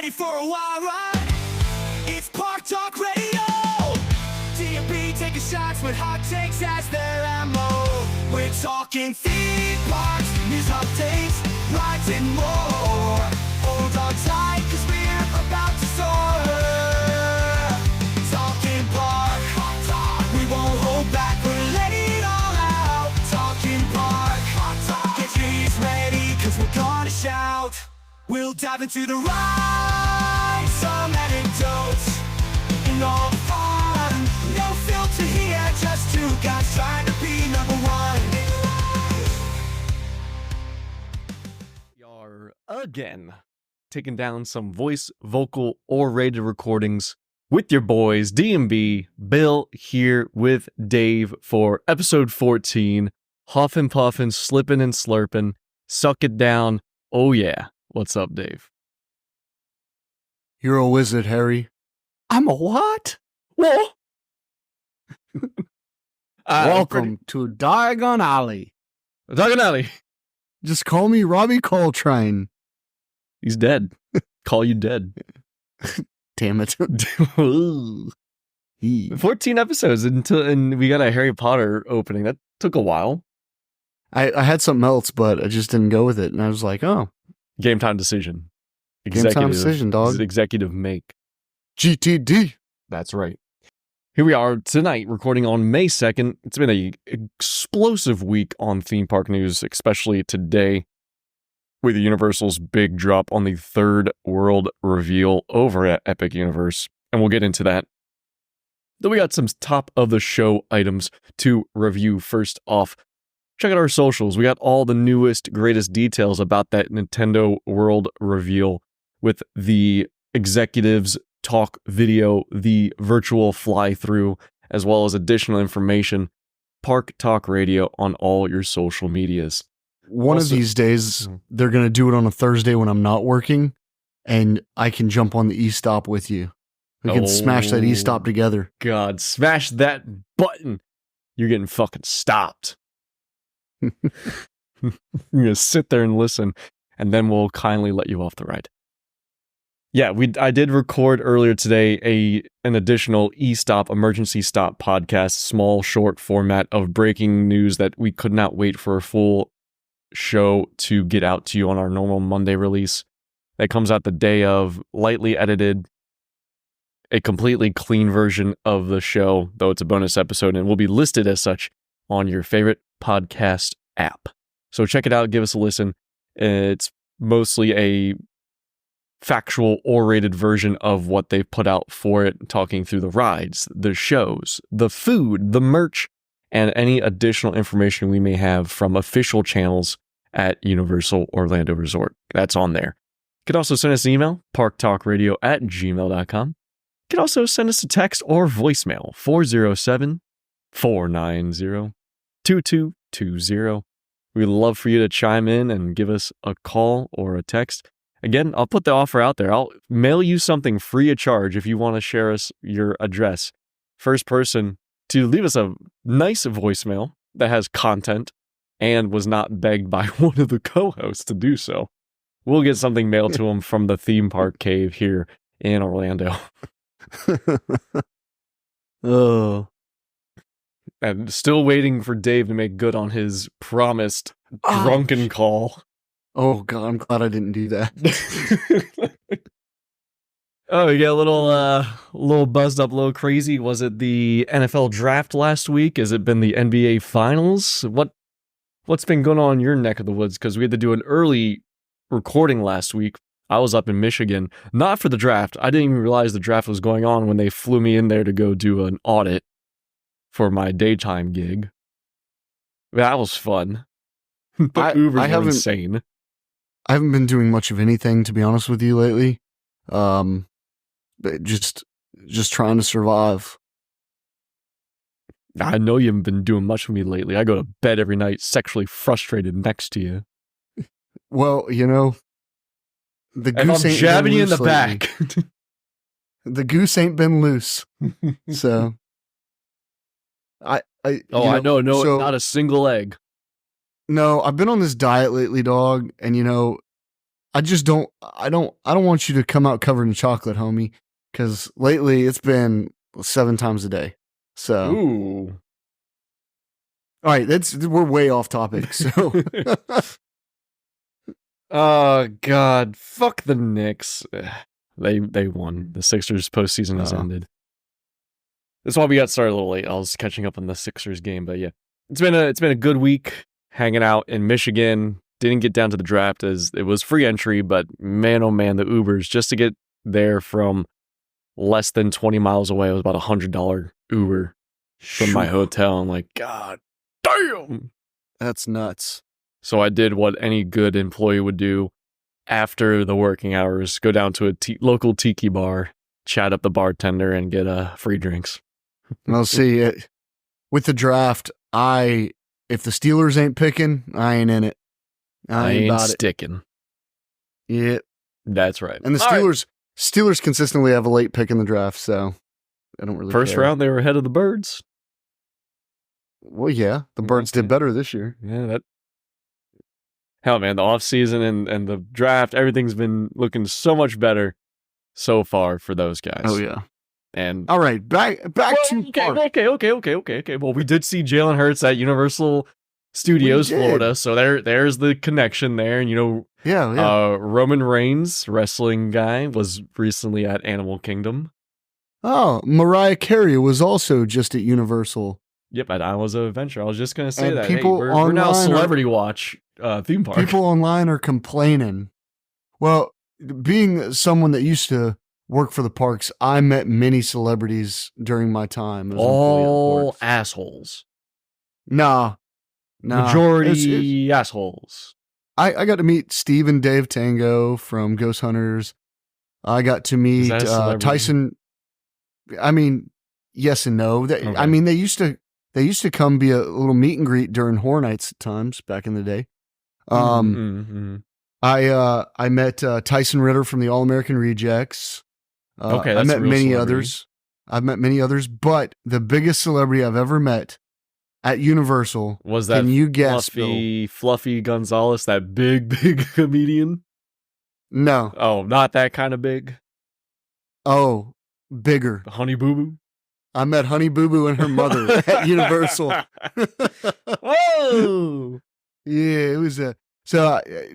ready for a wild ride? It's Park Talk Radio. D&B taking shots with hot takes as their ammo. We're talking theme parks, news updates, rides and more. Hold on tight, cause we're about to soar. Talking park, we won't hold back, we're letting it all out. Talking park, get your ears ready, cause we're gonna shout. We'll dive into the ride, some anecdotes, and all the fun. No filter here, just two guys trying to be number one. We are again taking down some voice, vocal, or rated recordings with your boys, D&B, Bill here with Dave for episode 14. Huffin' puffin', slippin' and slurpin', suck it down. Oh yeah. What's up, Dave? You're a wizard, Harry. I'm a what? What? Welcome to Diagon Alley. Diagon Alley. Just call me Robbie Coltrane. He's dead. Call you dead. Damn it. 14 episodes and we got a Harry Potter opening. That took a while. I had something else, but I just didn't go with it. And I was like, oh. Game time decision. Game time decision, dog. Executive make. GTD. That's right. Here we are tonight, recording on May 2nd. It's been an explosive week on theme park news, especially today, with Universal's big drop on the third world reveal over at Epic Universe. And we'll get into that. Then we got some top of the show items to review. First off, check out our socials. We got all the newest, greatest details about that Nintendo World reveal with the executives talk video, the virtual fly-through, as well as additional information. Park Talk Radio on all your social medias. One of these days, they're going to do it on a Thursday when I'm not working, and I can jump on the e-stop with you. We can smash that e-stop together. God, smash that button. You're getting fucking stopped. You're going to sit there and listen, and then we'll kindly let you off the ride. Yeah, I did record earlier today an additional e-stop, emergency stop podcast, small, short format of breaking news that we could not wait for a full show to get out to you on our normal Monday release. That comes out the day of, lightly edited, a completely clean version of the show, though it's a bonus episode, and will be listed as such on your favorite podcast app. So check it out, give us a listen. It's mostly a factual orated version of what they've put out for it, talking through the rides, the shows, the food, the merch, and any additional information we may have from official channels at Universal Orlando Resort. That's on there. You can also send us an email, parktalkradio@gmail.com. You can also send us a text or voicemail, 407-490-2220. We'd love for you to chime in and give us a call or a text. Again, I'll put the offer out there. I'll mail you something free of charge if you want to share us your address. First person to leave us a nice voicemail that has content and was not begged by one of the co-hosts to do so, we'll get something mailed to him from the theme park cave here in Orlando. Oh. And still waiting for Dave to make good on his promised drunken call. Oh, God, I'm glad I didn't do that. Oh, you get a little buzzed up, a little crazy. Was it the NFL draft last week? Has it been the NBA finals? What's been going on in your neck of the woods? Because we had to do an early recording last week. I was up in Michigan, not for the draft. I didn't even realize the draft was going on when they flew me in there to go do an audit for my daytime gig. That was fun. The Ubers were insane. I haven't been doing much of anything, to be honest with you, lately. But just trying to survive. I know you haven't been doing much with me lately. I go to bed every night sexually frustrated next to you. Well, you know, the goose ain't jabbing you in the lately. back. The goose ain't been loose. So I know, not a single egg. No, I've been on this diet lately, dog, and I just don't. I don't want you to come out covered in chocolate, homie. Because lately it's been 7 times a day. So, Ooh. all right, we're way off topic. So, Oh God, fuck the Knicks. They won. The Sixers postseason has ended. That's why we got started a little late. I was catching up on the Sixers game, but yeah, it's been a good week hanging out in Michigan. Didn't get down to the draft as it was free entry, but man, oh man, the Ubers just to get there from less than 20 miles away was about $100 Uber from my hotel. I'm like, God damn, that's nuts. So I did what any good employee would do after the working hours: go down to a local tiki bar, chat up the bartender, and get free drinks. Well, see, with the draft, if the Steelers ain't picking, I ain't in it. I ain't about sticking. It. Yeah, that's right. And the Steelers consistently have a late pick in the draft, so I don't really First care. round, they were ahead of the Birds. Well, yeah, the Birds did better this year. Yeah, hell, man, the offseason and the draft, everything's been looking so much better so far for those guys. Oh, yeah. And all right, back to okay. Well, we did see Jalen Hurts at Universal Studios, Florida, so there's the connection there. And Roman Reigns, wrestling guy, was recently at Animal Kingdom. Oh, Mariah Carey was also just at Universal. Yep, at Islands of Adventure. I was just gonna say that. People we're now Celebrity Watch theme park. People online are complaining. Well, being someone that used to work for the parks, I met many celebrities during my time. All assholes. Nah. Majority assholes. I got to meet Steve and Dave Tango from Ghost Hunters. I got to meet Tyson. I mean, yes and no. Okay. I mean, they used to come be a little meet and greet during Horror Nights at times back in the day. I met Tyson Ritter from the All American Rejects. I met many others. I've met many others, but the biggest celebrity I've ever met at Universal was that. Can you guess? Fluffy Gonzalez, that big comedian? No. Oh, not that kind of big. Oh, bigger. Honey Boo Boo. I met Honey Boo Boo and her mother at Universal. Oh, yeah, it was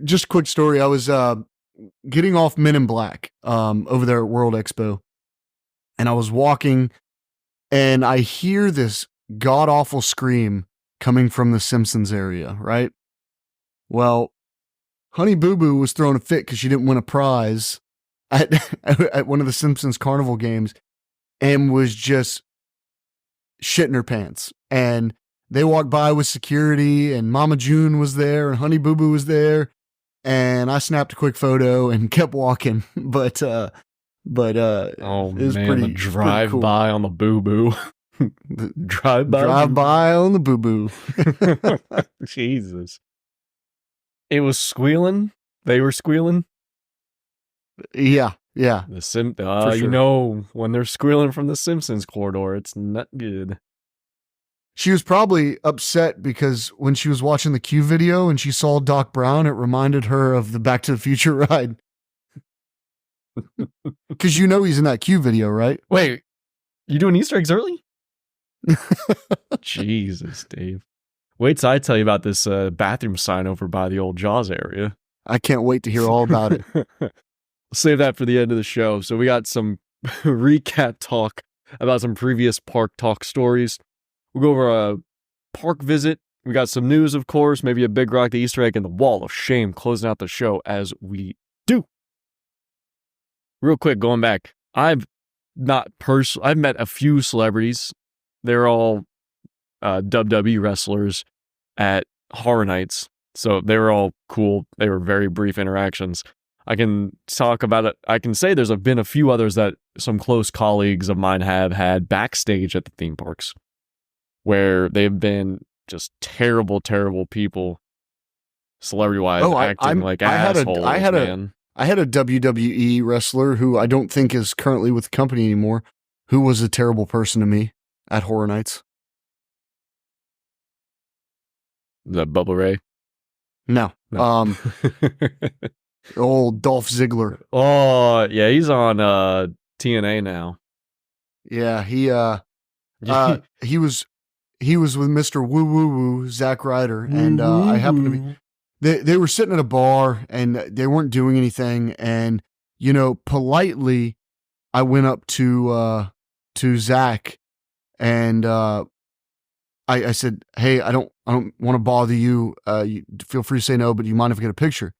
just a quick story. I was getting off Men in Black over there at World Expo, and I was walking, and I hear this god awful scream coming from the Simpsons area. Right. Well, Honey Boo Boo was throwing a fit because she didn't win a prize at one of the Simpsons carnival games, and was just shitting her pants. And they walked by with security, and Mama June was there, and Honey Boo Boo was there, and I snapped a quick photo and kept walking. But oh it was man, the drive cool. by on the Boo Boo. Drive by on the Boo Boo. Jesus, it was squealing. They were squealing. Yeah. Sure. You know, when they're squealing from the Simpsons corridor, it's not good. She was probably upset because when she was watching the Q video and she saw Doc Brown, it reminded her of the Back to the Future ride. Because you know he's in that Q video, right? Wait, you doing Easter eggs early? Jesus, Dave. Wait till I tell you about this bathroom sign over by the old Jaws area. I can't wait to hear all about it. Save that for the end of the show. So we got some recap talk about some previous park talk stories. We'll go over a park visit. We got some news, of course, maybe a Big Rock, the Easter egg, and the Wall of Shame closing out the show as we do. Real quick, going back, I've met a few celebrities. They're all WWE wrestlers at Horror Nights. So they were all cool. They were very brief interactions. I can talk about it. I can say there's been a few others that some close colleagues of mine have had backstage at the theme parks where they've been just terrible, terrible people, celebrity-wise, acting like assholes, I had a WWE wrestler who I don't think is currently with the company anymore, who was a terrible person to me at Horror Nights. Is that Bubba Ray? No. Old Dolph Ziggler. Oh, yeah, he's on TNA now. Yeah, he was with Mr. Woo Woo Woo, Zack Ryder, and I happened to be. They were sitting at a bar and they weren't doing anything, and politely, I went up to Zach, and I said, "Hey, I don't want to bother you. You feel free to say no, but do you mind if I get a picture?"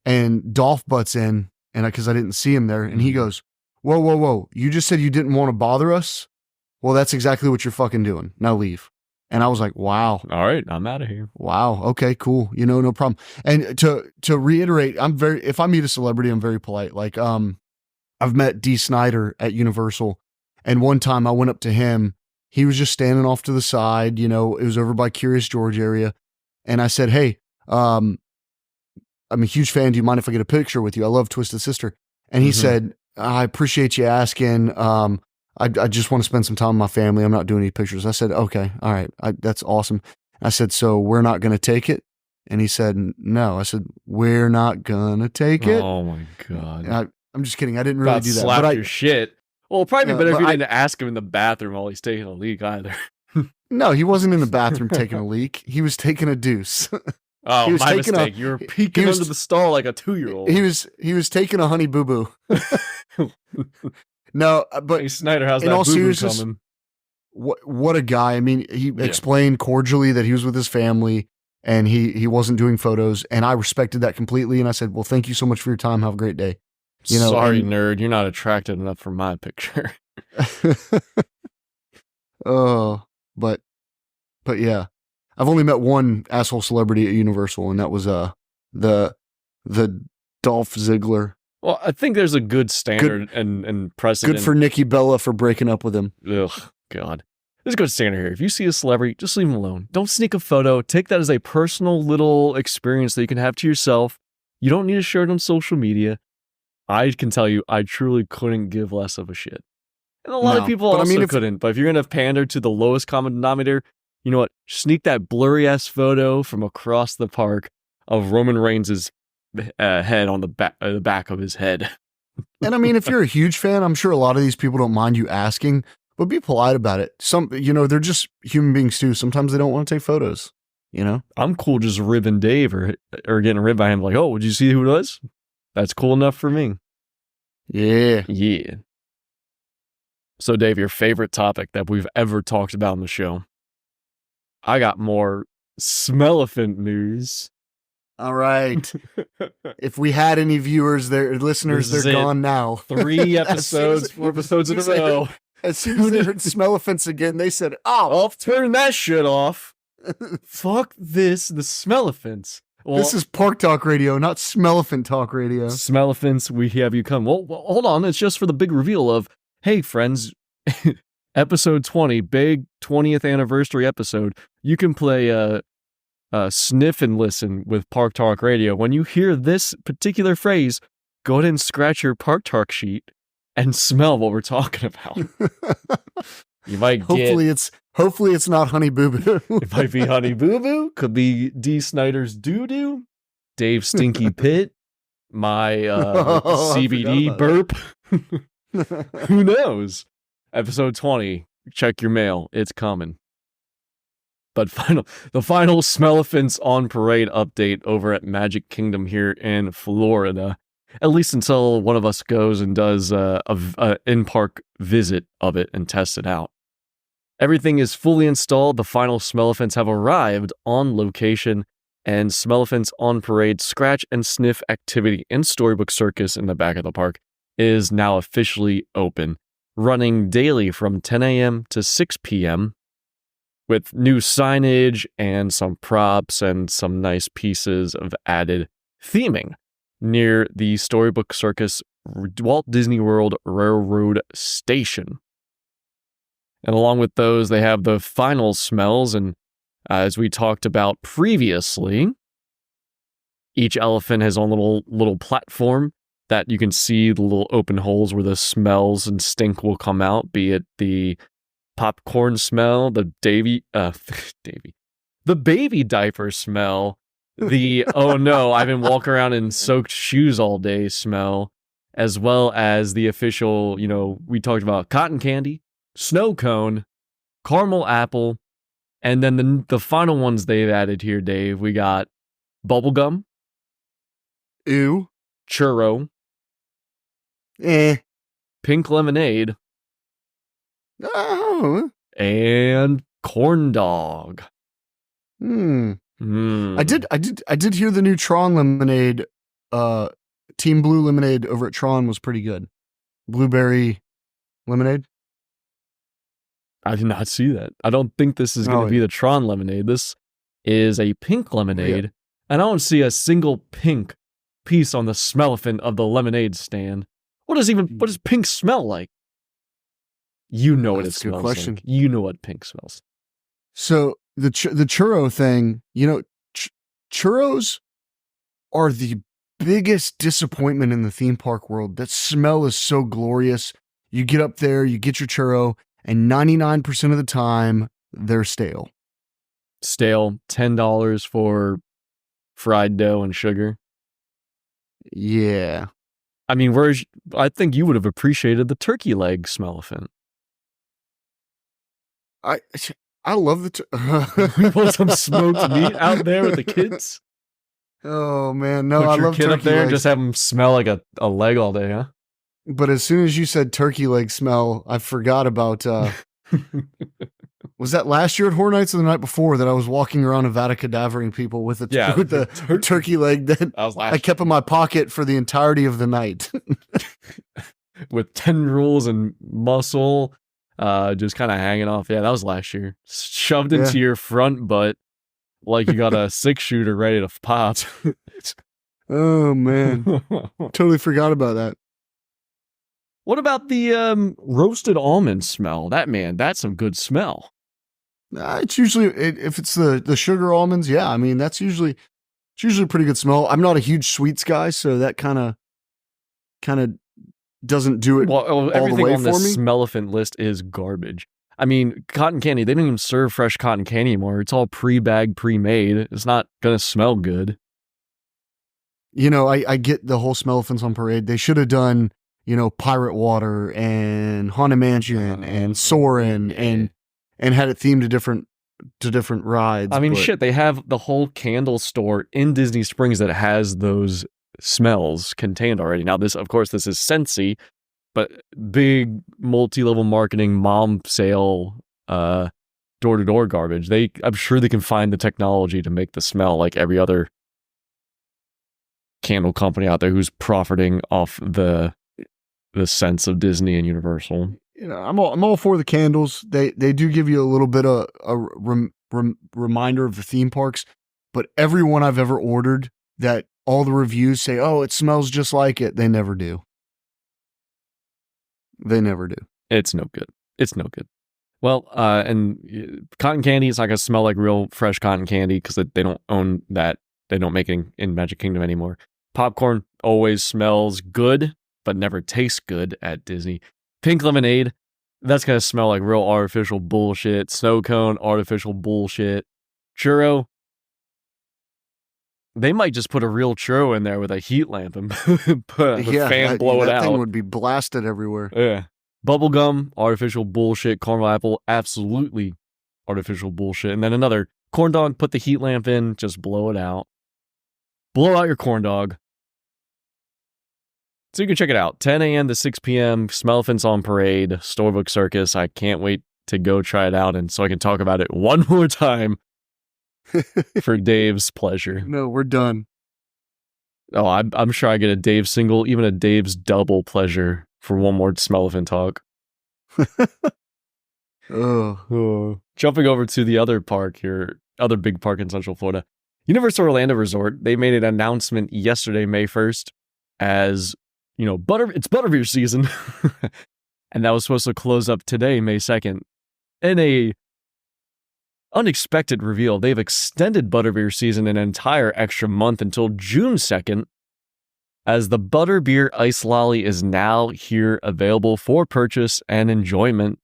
And Dolph butts in, and because I didn't see him there, and he goes, "Whoa! You just said you didn't want to bother us? Well, that's exactly what you're fucking doing. Now leave." And I was like, "Wow, all right, I'm out of here." Wow, okay, cool. No problem. And to reiterate, if I meet a celebrity, I'm very polite. Like, I've met Dee Snider at Universal, and one time I went up to him. He was just standing off to the side. It was over by Curious George area, and I said, "Hey, I'm a huge fan. Do you mind if I get a picture with you? I love Twisted Sister." And he said, "I appreciate you asking. I just want to spend some time with my family. I'm not doing any pictures." I said, "Okay, all right. That's awesome." I said, "So we're not going to take it?" And he said, "No." I said, "We're not going to take it." Oh my God. I'm just kidding. I didn't really do that. Slap your shit. Well, probably better if you but didn't ask him in the bathroom while he's taking a leak either. No, he wasn't in the bathroom taking a leak. He was taking a deuce. Oh, He was my taking mistake. You were peeking under the stall like a 2-year-old. He was taking a honey boo boo. No, but hey, Snyder, how's in that all boo-boo seriousness, coming? what a guy. I mean, he explained cordially that he was with his family and he wasn't doing photos, and I respected that completely. And I said, "Well, thank you so much for your time. Have a great day." Sorry, nerd. You're not attractive enough for my picture. Oh, but yeah, I've only met one asshole celebrity at Universal, and that was the Dolph Ziggler. Well, I think there's a good standard and precedent. Good for Nikki Bella for breaking up with him. Ugh, God. There's a good standard here. If you see a celebrity, just leave them alone. Don't sneak a photo. Take that as a personal little experience that you can have to yourself. You don't need to share it on social media. I can tell you, I truly couldn't give less of a shit. And a lot of people also couldn't. But if you're going to pander to the lowest common denominator, you know what? Sneak that blurry-ass photo from across the park of Roman Reigns' head on the back of his head. And I mean, if you're a huge fan, I'm sure a lot of these people don't mind you asking, but be polite about it. They're just human beings too. Sometimes they don't want to take photos, I'm cool just ribbing Dave or getting ribbed by him. Like, oh, would you see who it was? That's cool enough for me. Yeah. Yeah. So, Dave, your favorite topic that we've ever talked about on the show. I got more Smellephant news. All right. If we had any viewers, listeners, they're gone now. 3 episodes, 4 episodes in a row. As soon as they heard Smellephants again, they said, "Oh, turn that shit off." Fuck this, the Smellephants. Well, this is Park Talk Radio, not Smellephant Talk Radio. Smellephants, we have you come. Well, hold on. It's just for the big reveal of, hey, friends, episode 20, big 20th anniversary episode. You can play Sniff and Listen with Park Talk Radio. When you hear this particular phrase, go ahead and scratch your Park Talk sheet and smell what we're talking about. You might hopefully it's not Honey Boo Boo. It might be Honey Boo Boo. Could be Dee Snider's Doo Doo. Dave's Stinky Pit. My CBD burp. Who knows? Episode 20. Check your mail. It's coming. But the final Smellephants on Parade update over at Magic Kingdom here in Florida. At least until one of us goes and does a in-park visit of it and tests it out. Everything is fully installed. The final Smellephants have arrived on location, and Smellephants on Parade scratch and sniff activity in Storybook Circus in the back of the park is now officially open, running daily from 10 a.m. to 6 p.m. with new signage and some props and some nice pieces of added theming near the Storybook Circus Walt Disney World Railroad Station. And along with those, they have the final smells, and as we talked about previously, each elephant has a little platform that you can see the little open holes where the smells and stink will come out, be it the popcorn smell, the baby diaper smell, the oh no, I've been walking around in soaked shoes all day smell, as well as the official, we talked about cotton candy, snow cone, caramel apple, and then the final ones they've added here, Dave, we got bubblegum, Ew. churro, pink lemonade, Oh. and corn dog. I did hear the new Tron lemonade, Team Blue lemonade over at Tron was pretty good. Blueberry lemonade. I did not see that. I don't think this is going to be the Tron lemonade. This is a pink lemonade, and I don't see a single pink piece on the Smellephant of the lemonade stand. What does pink smell like? You know what it That's a good smells question. like. You know what pink smells. So the churro thing, churros are the biggest disappointment in the theme park world. That smell is so glorious. You get up there, you get your churro, and 99% of the time, they're stale. Stale, $10 for fried dough and sugar. Yeah. I mean, I think you would have appreciated the turkey leg Smellephant. I love the We want some smoked meat out there with the kids. Oh man, no, Put I your love kid turkey up there and legs. just have them smell like a leg all day, huh? But as soon as you said turkey leg smell, I forgot about was that last year at Horror Nights or the night before that I was walking around Nevada cadavering people with the turkey leg that I kept in my pocket for the entirety of the night. With tendrils and muscle just kind of hanging off. Yeah, that was last year. Shoved into your front butt like you got a 6-shooter ready to pop. Oh man, totally forgot about that. What about the roasted almond smell? That's some good smell. It's usually if it's the sugar almonds, yeah. I mean, it's usually a pretty good smell. I'm not a huge sweets guy, so that kind of doesn't do it. Well, all everything the way on for this me. Smellephant list is garbage. I mean, cotton candy, they don't even serve fresh cotton candy anymore. It's all pre-bagged, pre-made. It's not going to smell good. I get the whole Smellephants on Parade. They should have done, Pirate Water and Haunted Mansion and Soarin' and had it themed to different rides. I mean, but shit, they have the whole candle store in Disney Springs that has those smells contained already. Now, this is Scentsy, but big multi-level marketing, mom sale, door-to-door garbage. I'm sure they can find the technology to make the smell like every other candle company out there who's profiting off the sense of Disney and Universal. I'm all for the candles. They do give you a little bit of a reminder of the theme parks, but everyone I've ever ordered that all the reviews say, "Oh, it smells just like it." They never do. They never do. It's no good. It's no good. Well, and cotton candy is not going to smell like real fresh cotton candy because they don't own that. They don't make it in Magic Kingdom anymore. Popcorn always smells good, but never tastes good at Disney. Pink lemonade, that's going to smell like real artificial bullshit. Snow cone, artificial bullshit. Churro, they might just put a real churro in there with a heat lamp and put the fan blow it out. That thing would be blasted everywhere. Yeah. Bubblegum, artificial bullshit. Caramel apple, absolutely artificial bullshit. And then another corn dog, put the heat lamp in, just blow it out. Blow out your corn dog. So you can check it out. 10 a.m. to 6 p.m. Smellephants on Parade, Storybook Circus. I can't wait to go try it out and so I can talk about it one more time for Dave's pleasure. No, we're done. Oh, I'm sure I get a Dave single, even a Dave's double pleasure for one more Smellephant talk. Jumping over to the other park here, other big park in Central Florida, Universal Orlando Resort. They made an announcement yesterday, May 1st, as it's Butterbeer season, and that was supposed to close up today, May 2nd. In a unexpected reveal, they've extended Butterbeer season an entire extra month until June 2nd, as the Butterbeer Ice Lolly is now here available for purchase and enjoyment.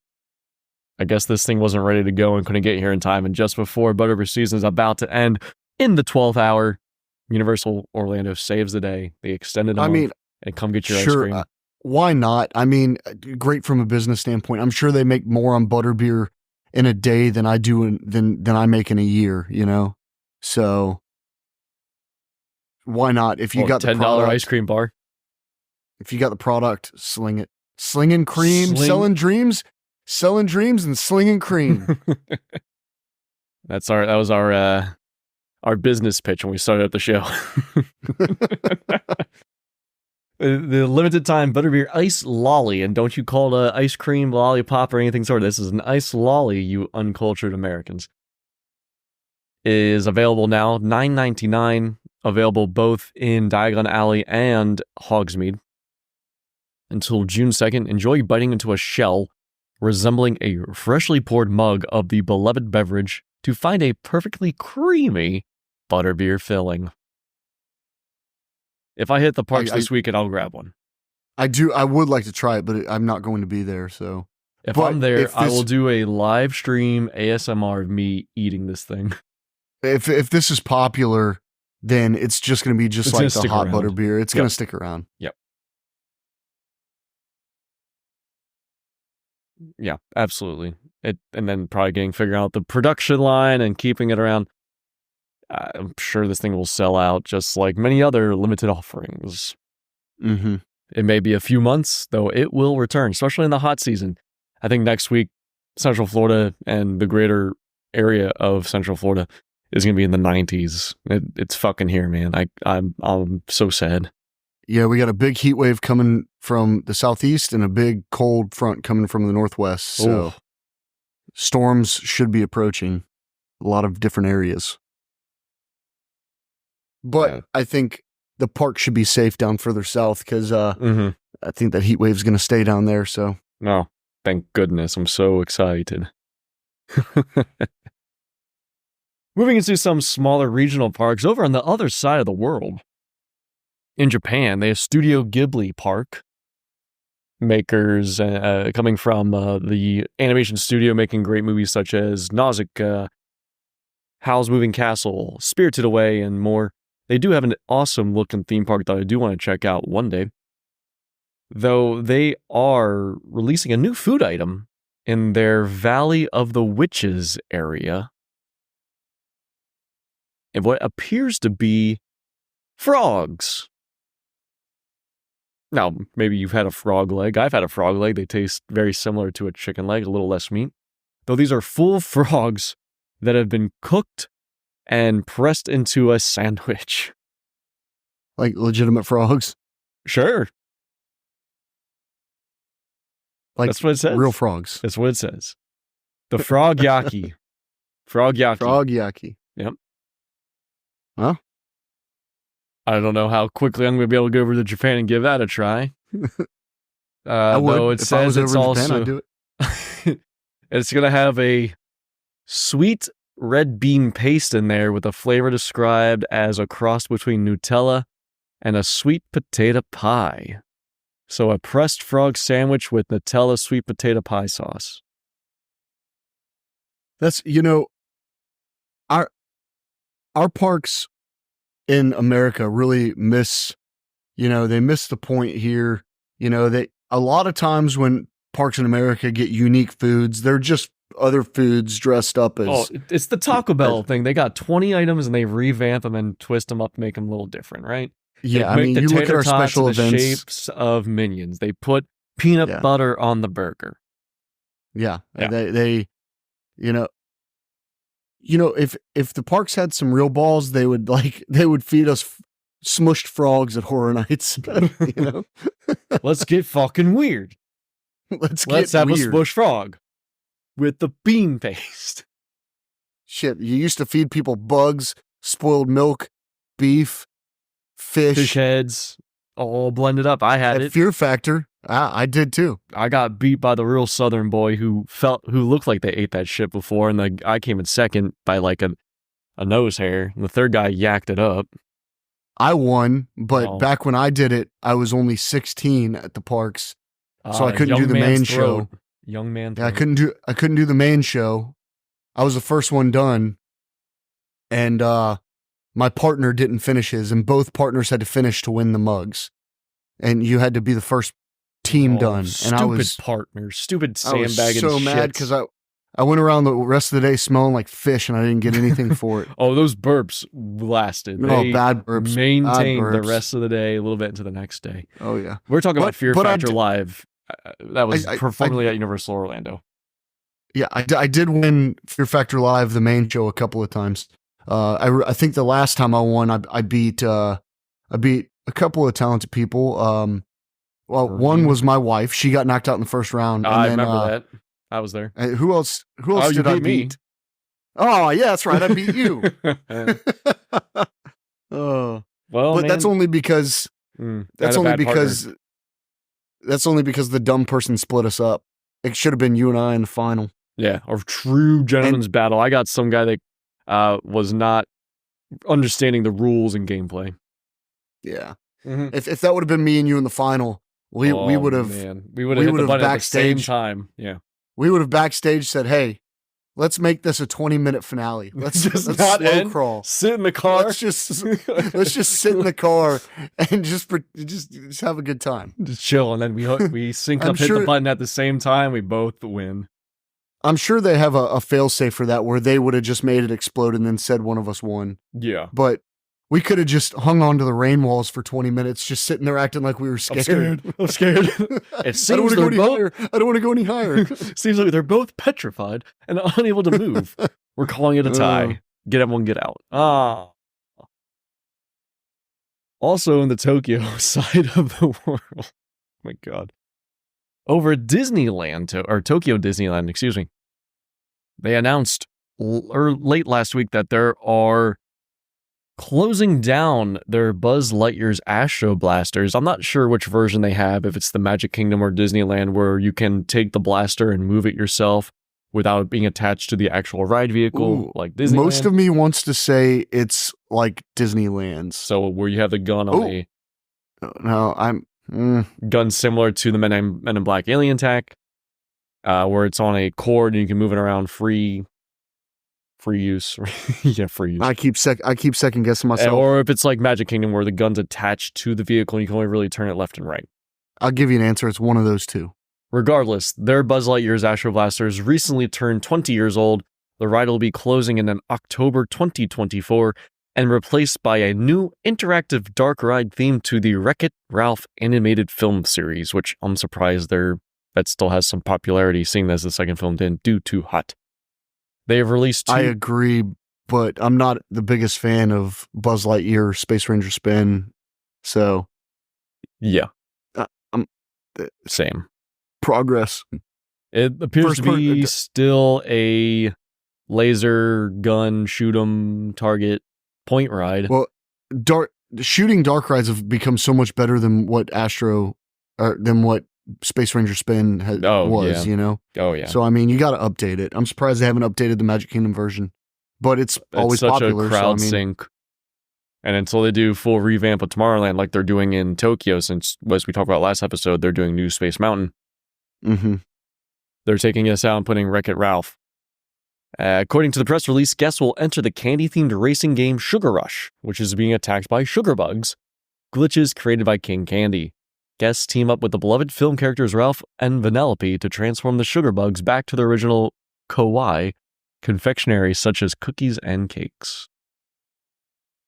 I guess this thing wasn't ready to go and couldn't get here in time, and just before Butterbeer season is about to end in the 12th hour, Universal Orlando saves the day. They extended a I month mean, and come get your ice sure. cream. Why not? I mean, great from a business standpoint. I'm sure they make more on Butterbeer in a day than I do than I make in a year, you know? So why not? If you got the $10 product, ice cream bar. if you got the product, sling it. Slingin cream, Sling- selling dreams and slinging cream. That was our business pitch when we started up the show. The limited time Butterbeer Ice Lolly, and don't you call it a ice cream lollipop or anything sort of. This is an ice lolly, you uncultured Americans. Is available now, $9.99, available both in Diagon Alley and Hogsmeade. Until June 2nd, enjoy biting into a shell resembling a freshly poured mug of the beloved beverage to find a perfectly creamy butterbeer filling. If I hit the parks this weekend, I'll grab one. I would like to try it, but I'm not going to be there, so. If I'm there, I will do a live stream ASMR of me eating this thing. If this is popular, then it's just going to be just like the hot around. Butterbeer. It's going to stick around. Yep. Yeah, absolutely. And then probably figuring out the production line and keeping it around. I'm sure this thing will sell out just like many other limited offerings. Mm-hmm. It may be a few months, though it will return, especially in the hot season. I think next week, Central Florida and the greater area of Central Florida is going to be in the 90s. It's fucking here, man. I'm so sad. Yeah, we got a big heat wave coming from the southeast and a big cold front coming from the northwest. So storms should be approaching a lot of different areas. But Yeah. I think the park should be safe down further south because I think that heat wave is going to stay down there. So No, thank goodness. I'm so excited. Moving into some smaller regional parks over on the other side of the world. In Japan, they have Studio Ghibli Park. Makers coming from the animation studio making great movies such as Nausicaa, Howl's Moving Castle, Spirited Away, and more. They do have an awesome looking theme park that I do want to check out one day. Though they are releasing a new food item in their Valley of the Witches area. And what appears to be frogs. Now, maybe you've had a frog leg. I've had a frog leg. They taste very similar to a chicken leg, a little less meat. Though these are full frogs that have been cooked and pressed into a sandwich. like legitimate frogs, Sure. like That's what it says. real frogs. That's what it says. The frog yaki. Frog yaki. Frog yaki. Yep. Huh? I don't know how quickly I'm going to be able to go over to Japan and give that a try. I would. Though it If I was says it's over in Japan, also I'd do it. it's going to have a sweet red bean paste in there with a flavor described as a cross between Nutella and a sweet potato pie. So a pressed frog sandwich with Nutella sweet potato pie sauce. That's, our parks in America really miss the point here. They a lot of times when parks in America get unique foods, they're just other foods dressed up as It's the Taco Bell thing. They got 20 items and they revamp them and twist them up to make them a little different, right? yeah. I They mean, make you the look at tater our tots special in the events. shapes of minions. They put peanut Yeah. butter on the burger. Yeah, Yeah. they if the parks had some real balls, they would feed us smushed frogs at Horror Nights. Let's get fucking weird. Let's Let's get have weird. a smush frog with the bean paste. Shit, you used to feed people bugs, spoiled milk, beef, Fish heads, all blended up. I had At it. Fear Factor. I did too. I got beat by the real Southern boy who looked like they ate that shit before, and I came in second by like a nose hair. And the third guy yacked it up. I won, but Oh. back when I did it, I was only 16 at the parks, so I couldn't Young do the man's main throat. show. Young man. Yeah, I throat. couldn't do the main show. I was the first one done, and my partner didn't finish his, and both partners had to finish to win the mugs. And you had to be the first team done. And I was partners, stupid I was sandbagging so mad because I went around the rest of the day smelling like fish, and I didn't get anything for it. Oh, those burps lasted. They bad burps. Maintained Bad the burps. rest of the day, a little bit into the next day. Oh yeah, We're talking about Fear but Factor Live. That was formerly I- at Universal Orlando. yeah. I did win Fear Factor Live, the main show, a couple of times. I think the last time I won, I beat a couple of talented people. Well, one was my wife. She got knocked out in the first round. And I then, remember that. I was there. Who else? Who else you did I beat me. beat? Oh yeah, that's right. I beat you. Oh, Well, but man, that's only because that's had a only bad because partner. that's only because the dumb person split us up. It should have been you and I in the final. Yeah, or true gentleman's battle. I got some guy that was not understanding the rules and gameplay. Yeah. Mhm. If that would have been me and you in the final, we would have hit we the would've button at the same backstage- time. Yeah. we would have backstage said, "Hey, let's make this a 20-minute finale. Let's Just let's not slow end. crawl. Sit in the car. Let's just sit in the car and just have a good time." Just chill, and then we sync I'm up, hit sure- the button at the same time. We both win. I'm sure they have a fail-safe for that where they would have just made it explode and then said one of us won. Yeah. But we could have just hung on to the rain walls for 20 minutes, just sitting there acting like we were scared. I'm scared. It I don't seems want to go they're any both. higher. I don't want to go any higher. Seems like they're both petrified and unable to move. We're calling it a tie. Get everyone, get out. Ah. Also in the Tokyo side of the world. Oh my God. Over at Disneyland, or Tokyo Disneyland, excuse me. They announced late last week that there are closing down their Buzz Lightyear's Astro Blasters. I'm not sure which version they have, if it's the Magic Kingdom or Disneyland, where you can take the blaster and move it yourself without being attached to the actual ride vehicle, Ooh, like Disneyland. Most of me wants to say it's like Disneyland's. So where you have the gun on a No, gun similar to the Men in Black Alien Attack, where it's on a cord and you can move it around free use. Yeah, free use. I keep second guessing myself. Or if it's like Magic Kingdom, where the gun's attached to the vehicle and you can only really turn it left and right. I'll give you an answer. It's one of those two. Regardless, their Buzz Lightyear's Astro Blasters recently turned 20 years old. The ride will be closing in October 2024 and replaced by a new interactive dark ride themed to the Wreck-It Ralph animated film series, which I'm surprised that still has some popularity, seeing as the second film didn't do too hot. They have released I agree, but I'm not the biggest fan of Buzz Lightyear Space Ranger Spin. So, yeah. Same. Progress. It appears to be still a laser gun, shoot 'em, target, point ride. Well, shooting dark rides have become so much better than what Space Ranger Spin was, yeah. you know? Oh, yeah. So, I mean, you got to update it. I'm surprised they haven't updated the Magic Kingdom version, but it's always such popular. a crowd so, I mean, sync. And until they do full revamp of Tomorrowland like they're doing in Tokyo, since, as we talked about last episode, they're doing New Space Mountain. mm-hmm. They're taking us out and putting Wreck-It Ralph. According to the press release, guests will enter the candy-themed racing game Sugar Rush, which is being attacked by sugar bugs, glitches created by King Candy. Guests team up with the beloved film characters Ralph and Vanellope to transform the sugar bugs back to their original kawaii confectionery, such as cookies and cakes.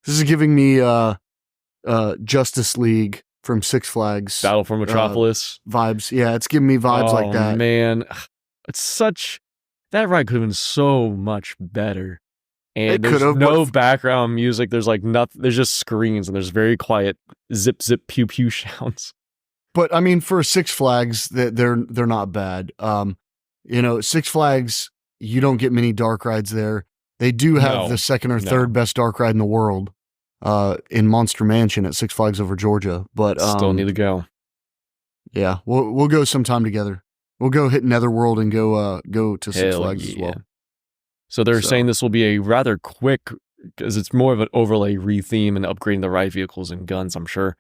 This is giving me Justice League from Six Flags Battle for Metropolis. vibes. Yeah, it's giving me vibes like that. Man, that ride could have been so much better. And It there's could've, no but- background music. There's like nothing. There's just screens and there's very quiet zip zip pew pew sounds. But I mean, for Six Flags, they're not bad. Six Flags, you don't get many dark rides there. They do have the second or third best dark ride in the world, in Monster Mansion at Six Flags Over Georgia. But Still need to go. Yeah, we'll go sometime together. We'll go hit Netherworld and go to Six Hell Flags as yeah. well. So they're So- saying this will be a rather quick, because it's more of an overlay retheme and upgrading the ride vehicles and guns, I'm sure.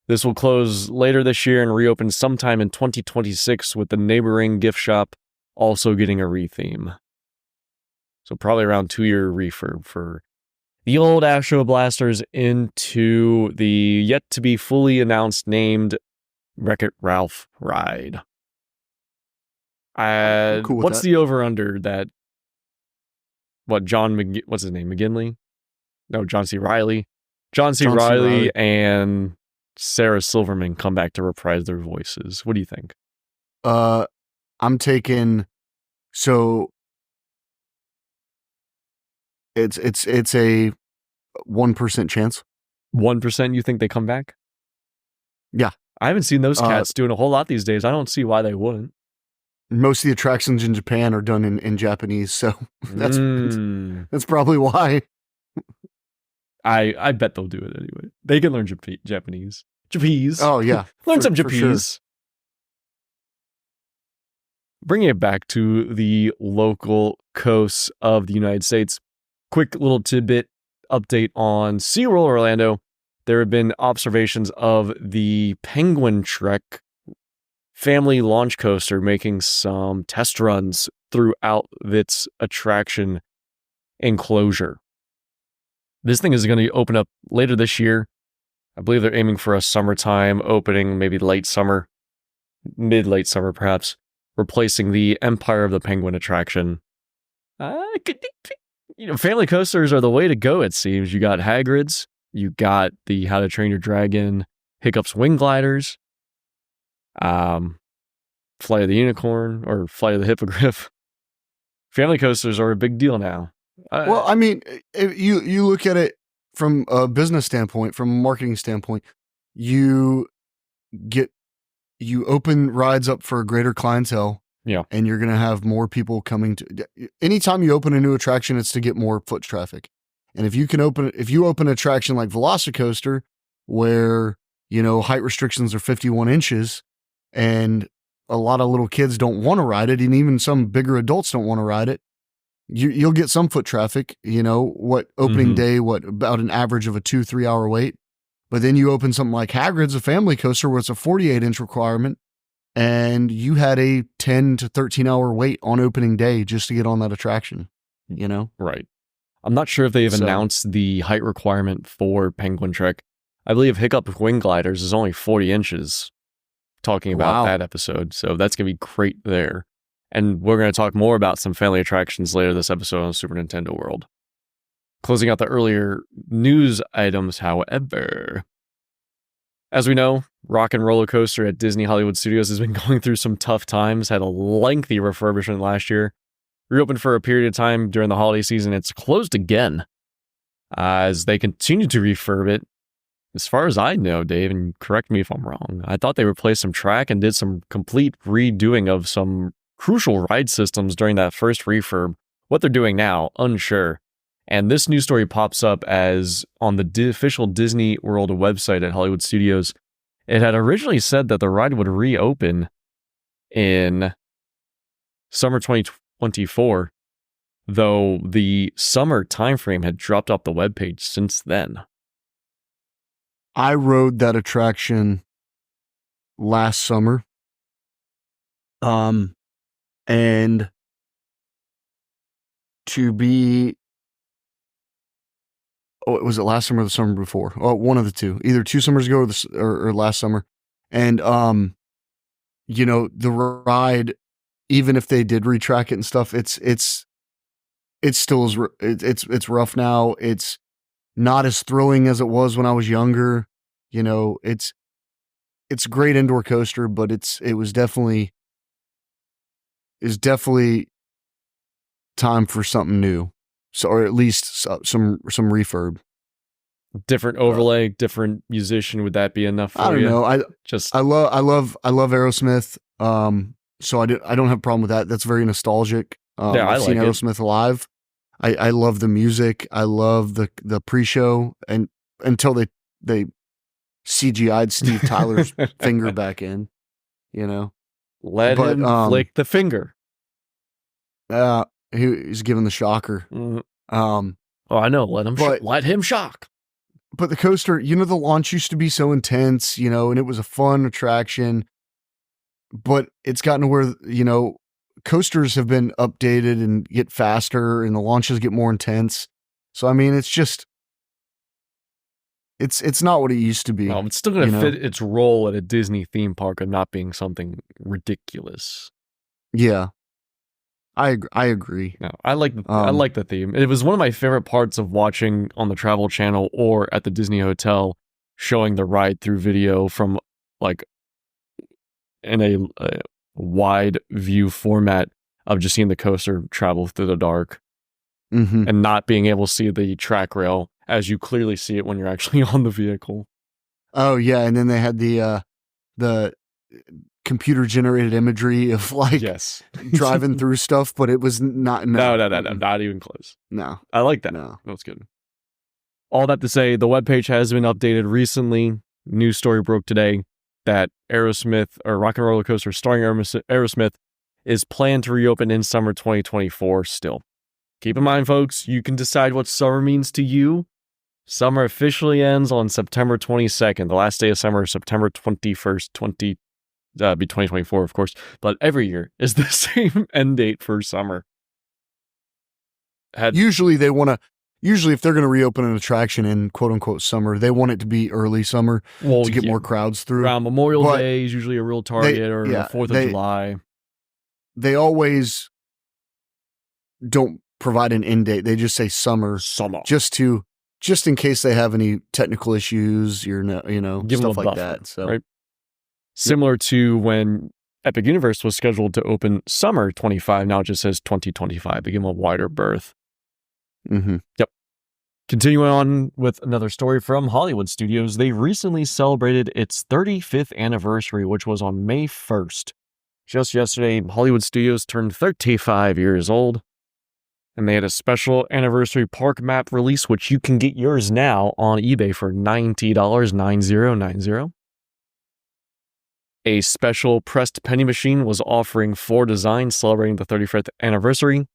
This will close later this year and reopen sometime in 2026, with the neighboring gift shop also getting a retheme. So probably around 2-year refurb for the old Astro Blasters into the yet to be fully announced named Wreck-It Ralph ride. cool with What's that. the over-under that, what's his name, McGinley? No, John C. Reilly. John C. Reilly and Sarah Silverman come back to reprise their voices. What do you think? I'm taking, so it's a 1% chance. 1% you think they come back? Yeah. I haven't seen those cats doing a whole lot these days. I don't see why they wouldn't. Most of the attractions in Japan are done in Japanese, so that's probably why. I bet they'll do it anyway. They can learn Japanese. Japanese. Oh, yeah. Learn some for Japanese. sure. Bringing it back to the local coasts of the United States, quick little tidbit update on SeaWorld Orlando. There have been observations of the Penguin Trek family launch coaster making some test runs throughout its attraction enclosure. This thing is going to open up later this year. I believe they're aiming for a summertime opening, maybe late summer, mid-late summer perhaps, replacing the Empire of the Penguin attraction. Family coasters are the way to go, it seems. You got Hagrid's, you got the How to Train Your Dragon, Hiccup's Wing Gliders, Flight of the Unicorn, or Flight of the Hippogriff. Family coasters are a big deal now. Well, I mean, if you look at it from a business standpoint, from a marketing standpoint, you open rides up for a greater clientele. Yeah. And you're going to have more people coming to, anytime you open a new attraction, it's to get more foot traffic. And if you open an attraction like Velocicoaster, where, height restrictions are 51 inches and a lot of little kids don't want to ride it, and even some bigger adults don't want to ride it, you'll get some foot traffic, opening day, about an average of a 2-3 hour wait. But then you open something like Hagrid's, a family coaster, where it's a 48-inch requirement, and you had a 10 to 13 hour wait on opening day just to get on that attraction, Right. I'm not sure if they've announced the height requirement for Penguin Trek. I believe Hiccup Wing Gliders is only 40 inches, talking about that episode. So that's going to be great there. And we're going to talk more about some family attractions later this episode on Super Nintendo World. Closing out the earlier news items, however, as we know, Rockin' Roller Coaster at Disney Hollywood Studios has been going through some tough times, had a lengthy refurbishment last year, reopened for a period of time during the holiday season. It's closed again as they continue to refurb it. As far as I know, Dave, and correct me if I'm wrong, I thought they replaced some track and did some complete redoing of some crucial ride systems during that first refurb. What they're doing now, unsure. And this news story pops up as on the official Disney World website at Hollywood Studios, it had originally said that the ride would reopen in summer 2024, though the summer timeframe had dropped off the webpage since then. I rode that attraction last summer. And to be, was it last summer or the summer before? Oh, one of the two, either 2 summers ago or last summer. And, the ride, even if they did retrack it and stuff, it's still, it's rough now. It's not as thrilling as it was when I was younger. It's a great indoor coaster, but it's definitely time for something new. So, or at least some refurb. Different overlay, different musician. Would that be enough for you? I don't know. I love Aerosmith. So I don't have a problem with that. That's very nostalgic. I've seen Aerosmith live. I love the music. I love the pre-show, and until they CGI'd Steve Tyler's finger back in, Let him flick the finger. He's giving the shocker. I know. Let him shock. But the coaster, the launch used to be so intense, and it was a fun attraction. But it's gotten to where, coasters have been updated and get faster, and the launches get more intense. So, I mean, it's just, It's not what it used to be. No, it's still going you to know? fit its role at a Disney theme park of not being something ridiculous. Yeah, I agree. No, I like the theme. It was one of my favorite parts of watching on the Travel Channel or at the Disney Hotel, showing the ride through video from like in a wide view format of just seeing the coaster travel through the dark and not being able to see the track rail as you clearly see it when you're actually on the vehicle. Oh yeah, and then they had the computer generated imagery of like Yes. driving through stuff, but it was not. No, not even close. No, I like that. no. That was good. All that to say, the webpage has been updated recently. News story broke today that Aerosmith, or Rock and Roller Coaster starring Aerosmith, is planned to reopen in summer 2024 still. Keep in mind, folks, you can decide what summer means to you. Summer officially ends on September 22nd. The last day of summer is September 21st, 2024, of course. But every year is the same end date for summer. Usually if they're going to reopen an attraction in quote unquote summer, they want it to be early summer to get more crowds through. Around Memorial Day is usually a real target, or the 4th of July. They always don't provide an end date. They just say summer. Just in case they have any technical issues, give stuff like buffer, that. So, right? Similar to when Epic Universe was scheduled to open summer 25, now it just says 2025. They give them a wider berth. Yep. Continuing on with another story from Hollywood Studios, they recently celebrated its 35th anniversary, which was on May 1st. Just yesterday, Hollywood Studios turned 35 years old. And they had a special anniversary park map release, which you can get yours now on eBay for $90, $90.90. A special pressed penny machine was offering 4 designs celebrating the 35th anniversary.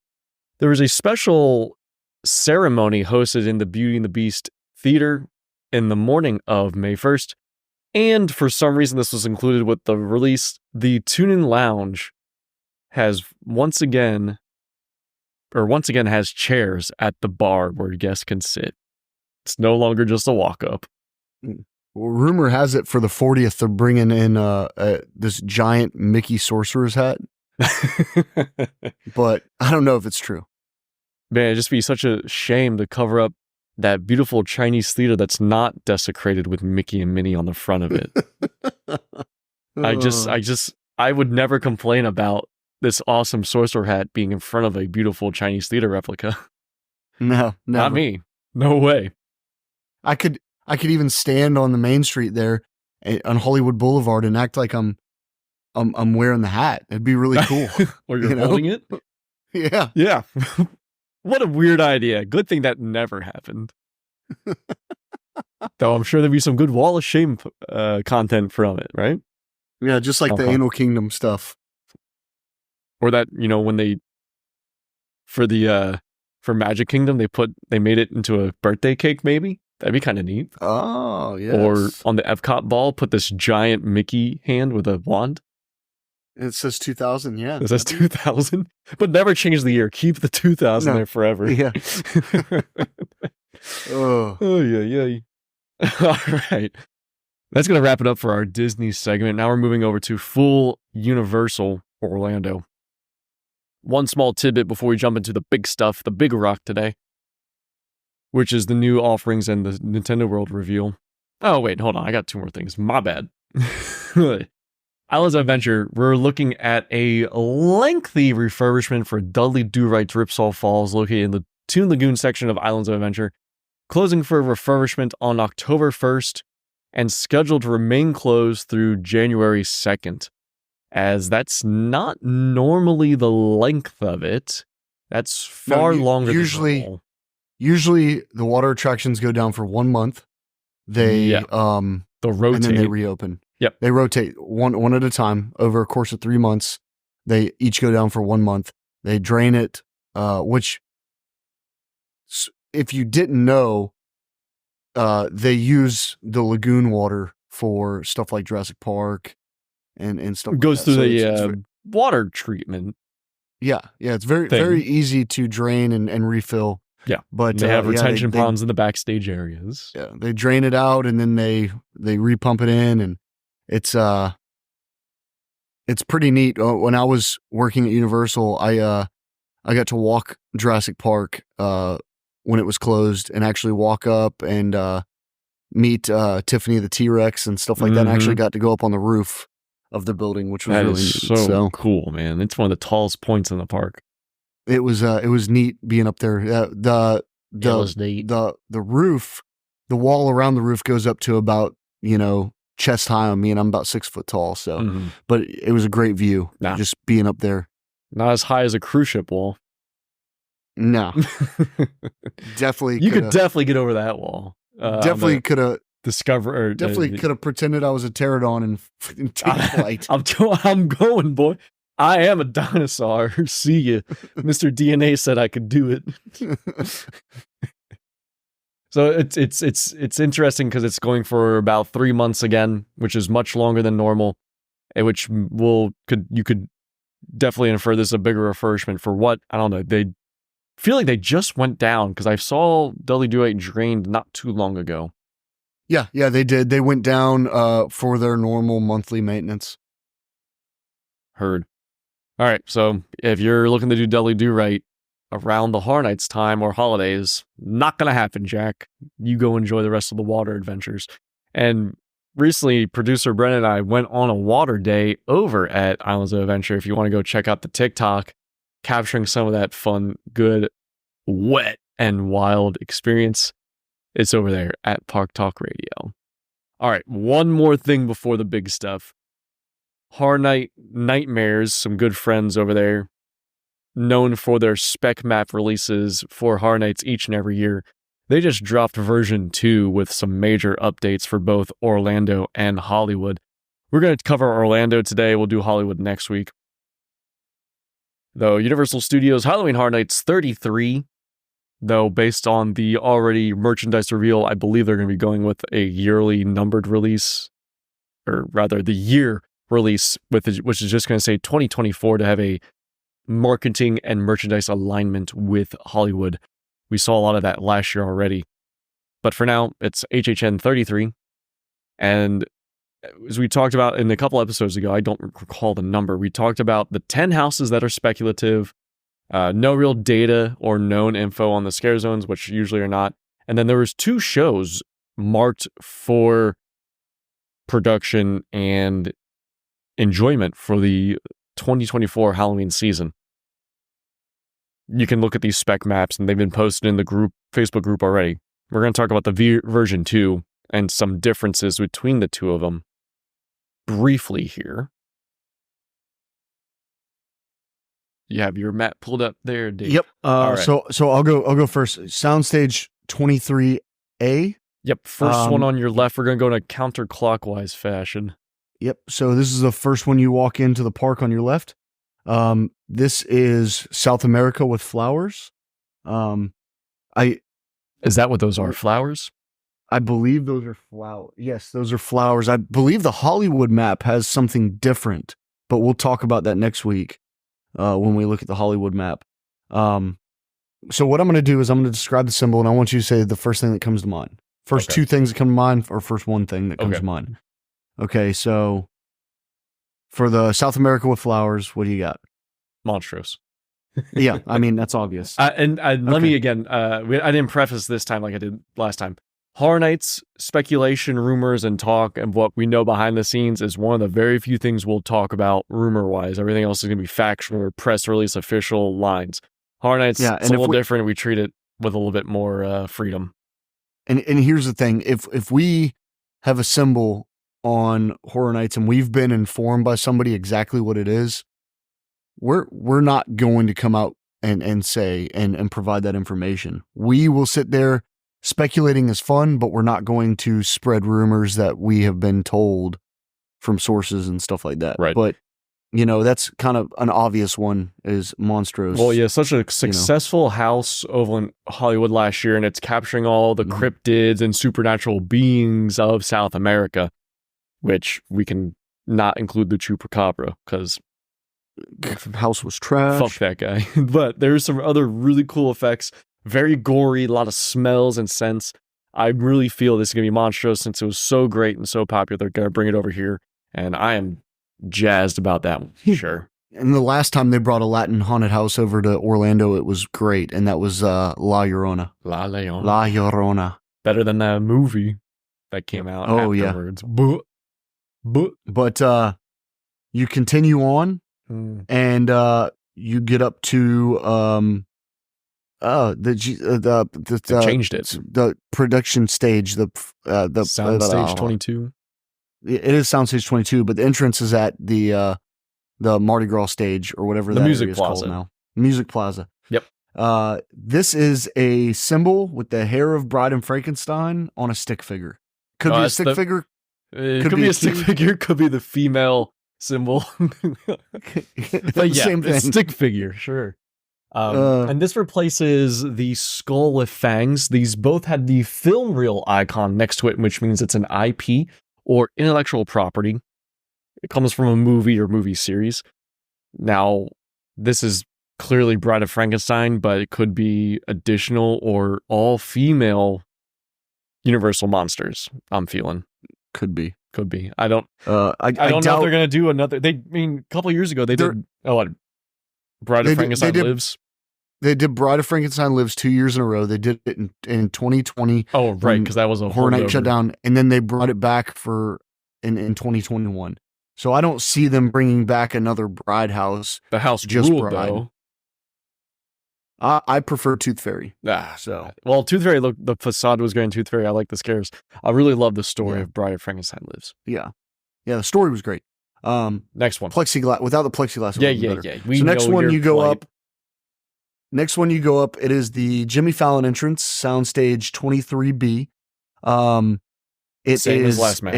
There was a special ceremony hosted in the Beauty and the Beast Theater in the morning of May 1st. And for some reason, this was included with the release. The Tune-In Lounge has once again has chairs at the bar where guests can sit. It's no longer just a walk-up. Well, rumor has it for the 40th, they're bringing in this giant Mickey Sorcerer's hat. But I don't know if it's true. Man, it'd just be such a shame to cover up that beautiful Chinese theater that's not desecrated with Mickey and Minnie on the front of it. I would never complain about this awesome sorcerer hat being in front of a beautiful Chinese theater replica. No, never. Not me. No way. I could even stand on the main street there on Hollywood Boulevard and act like I'm wearing the hat. It'd be really cool. Or you're holding it? Yeah. Yeah. What a weird idea. Good thing that never happened. Though I'm sure there'd be some good Wall of Shame content from it, right? Yeah, just like the Anal Kingdom stuff. Or that, when they, for Magic Kingdom, they made it into a birthday cake, maybe? That'd be kind of neat. Oh, yes. Or on the Epcot ball, put this giant Mickey hand with a wand. It says 2000, yeah. It says 2000, but never change the year. Keep the 2000 there forever. Yeah. Oh, yeah. All right. That's going to wrap it up for our Disney segment. Now we're moving over to full Universal Orlando. One small tidbit before we jump into the big stuff, the big rock today, which is the new offerings and the Nintendo World reveal. Oh, wait, hold on. I got 2 more things. My bad. Islands of Adventure, we're looking at a lengthy refurbishment for Dudley Do-Right's Ripsaw Falls, located in the Toon Lagoon section of Islands of Adventure, closing for refurbishment on October 1st and scheduled to remain closed through January 2nd. As that's not normally the length of it. That's far longer than normal. Usually the water attractions go down for 1 month. They'll rotate. And then they reopen. Yep. They rotate one at a time over a course of 3 months. They each go down for 1 month. They drain it, which if you didn't know, they use the lagoon water for stuff like Jurassic Park and stuff. It goes like through that. the water treatment. Yeah. It's very easy to drain and refill. Yeah. But They have retention they, ponds in the backstage areas. yeah, they drain it out and then they repump it in, and it's pretty neat. When I was working at Universal, I got to walk Jurassic Park when it was closed, and actually walk up and meet Tiffany the T-Rex and stuff like that. And I actually got to go up on the roof of the building, which was That really is neat. so cool, man. It's one of the tallest points in the park. It was neat being up there. The was neat. the roof, the wall around the roof goes up to about, chest high on me, and I'm about 6 foot tall. So, but it was a great view just being up there. Not as high as a cruise ship wall. No, definitely. You could definitely get over that wall. Definitely could have. Definitely could have pretended I was a pterodon and take flight. I'm going, boy. I am a dinosaur. See you. Mr. DNA said I could do it. So it's interesting because it's going for about 3 months again, which is much longer than normal, and which you could definitely infer this is a bigger refurbishment for what, I don't know. They feel like they just went down because I saw Dudley Do-Right drained not too long ago. Yeah, they did. They went down for their normal monthly maintenance. Heard. All right, so if you're looking to do Dudley Do-Right around the Horror Nights time or holidays, not going to happen, Jack. You go enjoy the rest of the water adventures. And recently, producer Brennan and I went on a water day over at Islands of Adventure. If you want to go check out the TikTok, capturing some of that fun, good, wet, and wild experience, it's over there at Park Talk Radio. All right, one more thing before the big stuff. Horror Night Nightmares, some good friends over there, known for their spec map releases for Horror Nights each and every year. They just dropped version 2 with some major updates for both Orlando and Hollywood. We're going to cover Orlando today. We'll do Hollywood next week. Though Universal Studios Halloween Horror Nights 33, though based on the already merchandise reveal, I believe they're going to be going with a yearly numbered release, or rather the year release, which is just going to say 2024 to have a marketing and merchandise alignment with Hollywood. We saw a lot of that last year already. But for now, it's HHN 33. And as we talked about in a couple episodes ago, I don't recall the number, we talked about the 10 houses that are speculative, no real data or known info on the scare zones, which usually are not. And then there was 2 shows marked for production and enjoyment for the 2024 Halloween season. You can look at these spec maps, and they've been posted in the Facebook group already. We're going to talk about the version 2 and some differences between the two of them briefly here. You have your map pulled up there, Dave. Yep. Right. So I'll go first. Soundstage 23A. Yep. First one on your left. We're going to go in a counterclockwise fashion. Yep. So this is the first one you walk into the park on your left. This is South America with flowers. Is that what those are? Flowers? I believe those are flowers. Yes, those are flowers. I believe the Hollywood map has something different, but we'll talk about that next week when we look at the Hollywood map. So what I'm going to do is I'm going to describe the symbol, and I want you to say the first thing that comes to mind. First 2 things that come to mind, or first one thing that comes to mind. Okay, so for the South America with flowers, what do you got? Monstrous. Yeah, I mean, that's obvious. Let me again, I didn't preface this time like I did last time. Horror Nights, speculation, rumors, and talk, and what we know behind the scenes is one of the very few things we'll talk about rumor-wise. Everything else is going to be factual or press release official lines. Horror Nights, it's a little different. We treat it with a little bit more freedom. And here's the thing. If we have a symbol on Horror Nights and we've been informed by somebody exactly what it is, we're not going to come out and say and provide that information. We will sit there. Speculating is fun, but we're not going to spread rumors that we have been told from sources and stuff like that. Right. But, that's kind of an obvious one, is Monstrous. Well, yeah, such a successful house over in Hollywood last year, and it's capturing all the cryptids and supernatural beings of South America, which we can not include the Chupacabra, because house was trash. Fuck that guy. But there's some other really cool effects. very gory, a lot of smells and scents. I really feel this is going to be Montrose since it was so great and so popular. They're going to bring it over here, and I am jazzed about that one. Sure. And the last time they brought a Latin haunted house over to Orlando, it was great, and that was La Llorona. La Leona. La Llorona. Better than that movie that came out afterwards. Yeah. But you continue on, and you get up to they changed it. The production stage, the Soundstage 22. It is Soundstage 22, but the entrance is at the Mardi Gras stage or whatever the that Music area is Plaza called now. Music Plaza. Yep. This is a symbol with the hair of Bride and Frankenstein on a stick figure. Could be a stick figure. It could be a stick figure. Could be the female symbol. But yeah, same thing. Stick figure, sure. And this replaces the skull with fangs. These both had the film reel icon next to it, which means it's an IP or intellectual property. It comes from a movie or movie series. Now, this is clearly Bride of Frankenstein, but it could be additional or all female Universal monsters. I'm feeling could be. I don't. I don't know if they're gonna do another. A couple years ago they did. Bride of Frankenstein Lives. They did Bride of Frankenstein Lives 2 years in a row. They did it in 2020. Oh, right, because that was a Horror Night shutdown, and then they brought it back in 2021. So I don't see them bringing back another Bride house. The house just ruled, Bride. though. I prefer Tooth Fairy. Well, Tooth Fairy, look, the facade was great in Tooth Fairy. I like the scares. I really love the story of Bride of Frankenstein Lives. Yeah, the story was great. Next one, plexiglass. Without the plexiglass, yeah. So next one you go up. Next one you go up. It is the Jimmy Fallon entrance, Soundstage 23B. Same as last map.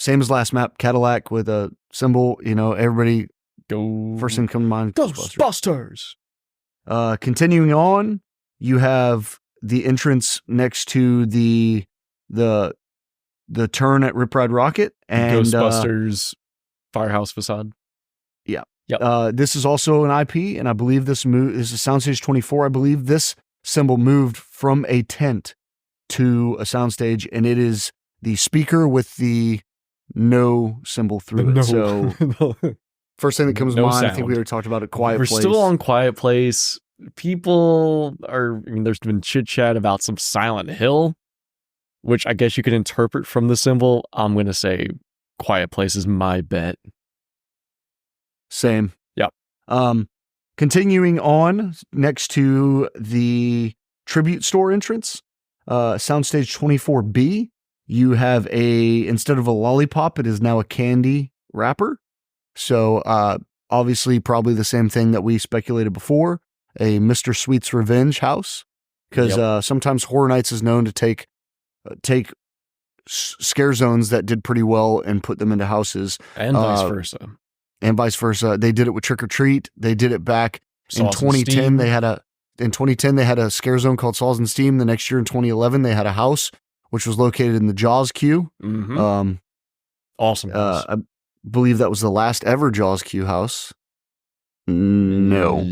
Same as last map. Cadillac with a symbol. Everybody go. First thing come to mind. Ghostbusters. Continuing on, you have the entrance next to the turn at Rip Ride Rocket and Ghostbusters firehouse facade. Yeah. Yep. This is also an IP, and I believe this is Soundstage 24. I believe this symbol moved from a tent to a soundstage, and it is the speaker with the no symbol through it. So first thing that comes to mind, sound. I think we already talked about it. Quiet Place. We're still on Quiet Place. People there's been chit chat about some Silent Hill, which I guess you could interpret from the symbol. I'm going to say Quiet Place is my bet. Same. Yep. Continuing on next to the tribute store entrance, Soundstage 24B, you have instead of a lollipop, it is now a candy wrapper. So, obviously probably the same thing that we speculated before, a Mr. Sweet's Revenge house. Because sometimes Horror Nights is known to take scare zones that did pretty well and put them into houses. And vice versa. They did it with Trick or Treat. They did it back in 2010. In 2010 they had a scare zone called Saws and Steam. The next year in 2011 they had a house which was located in the Jaws queue. Mm-hmm. Awesome. I believe that was the last ever Jaws queue house. No.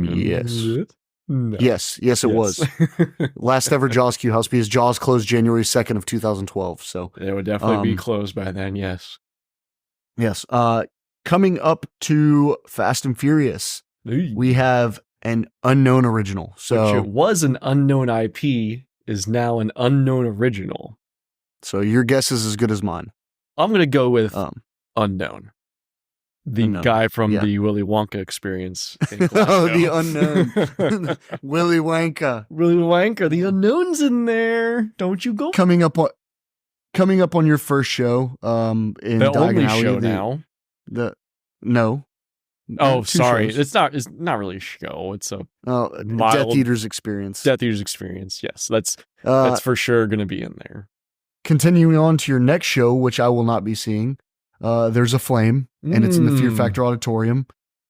Yes. No. Yes, it was. Last ever Jaws queue house because Jaws closed January 2nd of 2012. So it would definitely be closed by then, yes. Yes. Coming up to Fast and Furious, we have an unknown original. So which it was an unknown IP, is now an unknown original. So your guess is as good as mine. I'm going to go with unknown. The guy from the Willy Wonka experience. Oh, the unknown. Willy Wonka. Willy Wonka. The unknown's in there. Don't you go. Coming up on your first show. In the Diagon only Alley, show now. No. Oh, sorry. Shows. It's not really a show. It's a Death Eater's experience. Death Eater's experience. Yes, that's for sure going to be in there. Continuing on to your next show, which I will not be seeing. There's a flame, and it's in the Fear Factor Auditorium.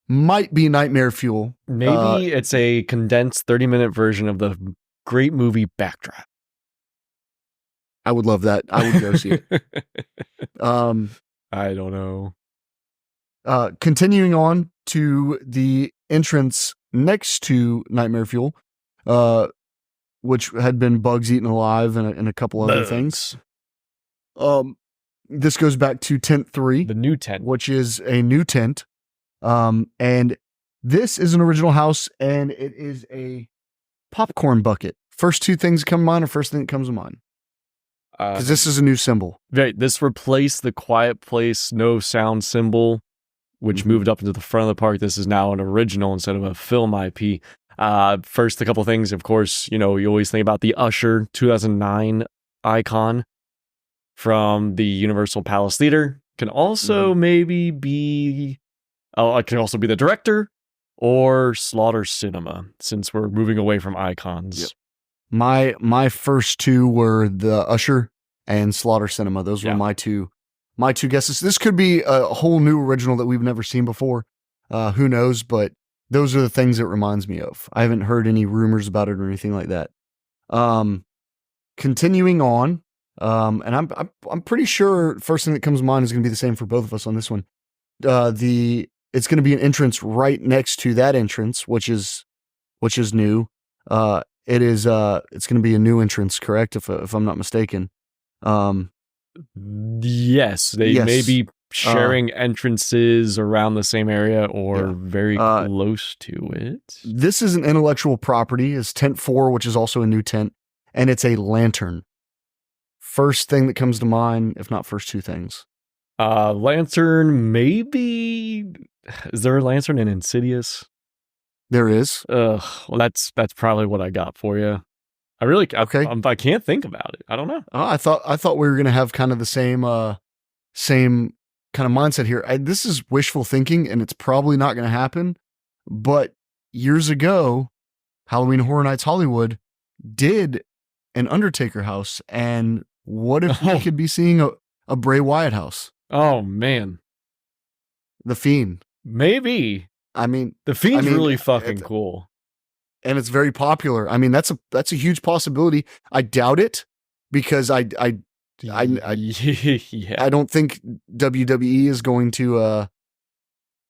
Might be Nightmare Fuel. Maybe it's a condensed 30-minute version of the great movie Backdraft. I would love that. I would go see it. I don't know. continuing on to the entrance next to Nightmare Fuel, which had been bugs eaten alive and a couple other things. This goes back to tent 3, The new tent. which is a new tent. And this is an original house, and it is a popcorn bucket. First two things come to mind, or first thing that comes to mind? Because this is a new symbol. Right. This replaced the Quiet Place no sound symbol, which moved up into the front of the park. This is now an original instead of a film IP. First, a couple things, of course, you always think about the Usher 2009 icon from the Universal Palace Theater. Can also maybe be, it can also be the director or Slaughter Cinema, since we're moving away from icons. Yep. My first two were the Usher and Slaughter Cinema. Those were my two guesses. This could be a whole new original that we've never seen before. Who knows? But those are the things it reminds me of. I haven't heard any rumors about it or anything like that. Continuing on, and I'm pretty sure first thing that comes to mind is going to be the same for both of us on this one. It's going to be an entrance right next to that entrance, which is new. It's going to be a new entrance, correct? If I'm not mistaken. Yes, they may be sharing entrances around the same area or very close to it. This is an intellectual property. It's tent 4, which is also a new tent, and it's a lantern. First thing that comes to mind, if not first two things. Lantern, maybe. Is there a lantern in Insidious? There is. Well, that's probably what I got for you. I can't think about it. I don't know. I thought we were gonna have kind of the same kind of mindset here. This is wishful thinking, and it's probably not gonna happen. But years ago, Halloween Horror Nights Hollywood did an Undertaker house, and what if we could be seeing a Bray Wyatt house? Oh man, The Fiend. Maybe. I mean, The Fiend's really fucking cool. And it's very popular. I mean, that's a huge possibility. I doubt it because I don't think WWE is going to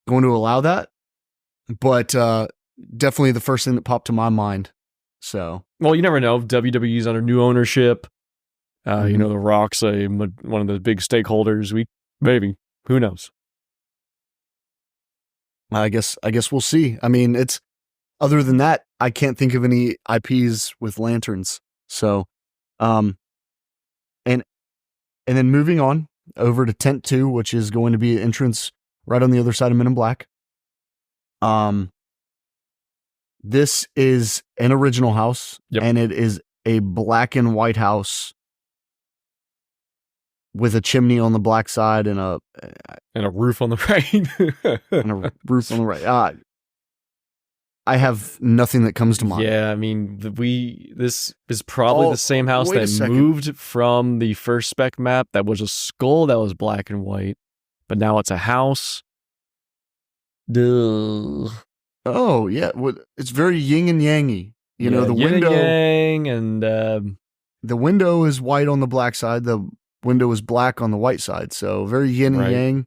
allow that. But definitely the first thing that popped to my mind. So, well, you never know. WWE's under new ownership. The Rock's one of the big stakeholders. Maybe, who knows? I guess we'll see. I mean, it's other than that, I can't think of any IPs with lanterns. So, and then moving on over to tent 2, which is going to be an entrance right on the other side of Men in Black. This is an original house, and it is a black and white house with a chimney on the black side and a roof on the right. And a roof on the right. I have nothing that comes to mind. Yeah, I mean, this is probably the same house that moved from the first Spec map that was a skull that was black and white, but now it's a house. Duh. Oh, yeah. It's very yin and yangy. The window. Yin and yang, the window is white on the black side. The window is black on the white side. So very yin and yang.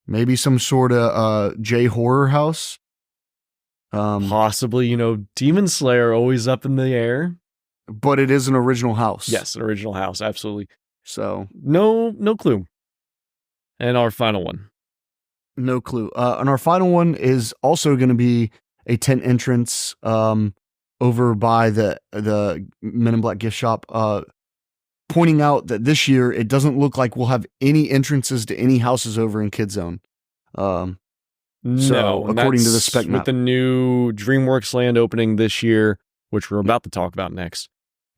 Maybe some sort of J horror house. Possibly, Demon Slayer always up in the air. But it is an original house. Yes, an original house, absolutely. So no clue. And our final one. No clue. And our final one is also going to be a tent entrance over by the Men in Black gift shop, pointing out that this year it doesn't look like we'll have any entrances to any houses over in Kid Zone. So, according to the spec map. With the new DreamWorks land opening this year, which we're about to talk about next,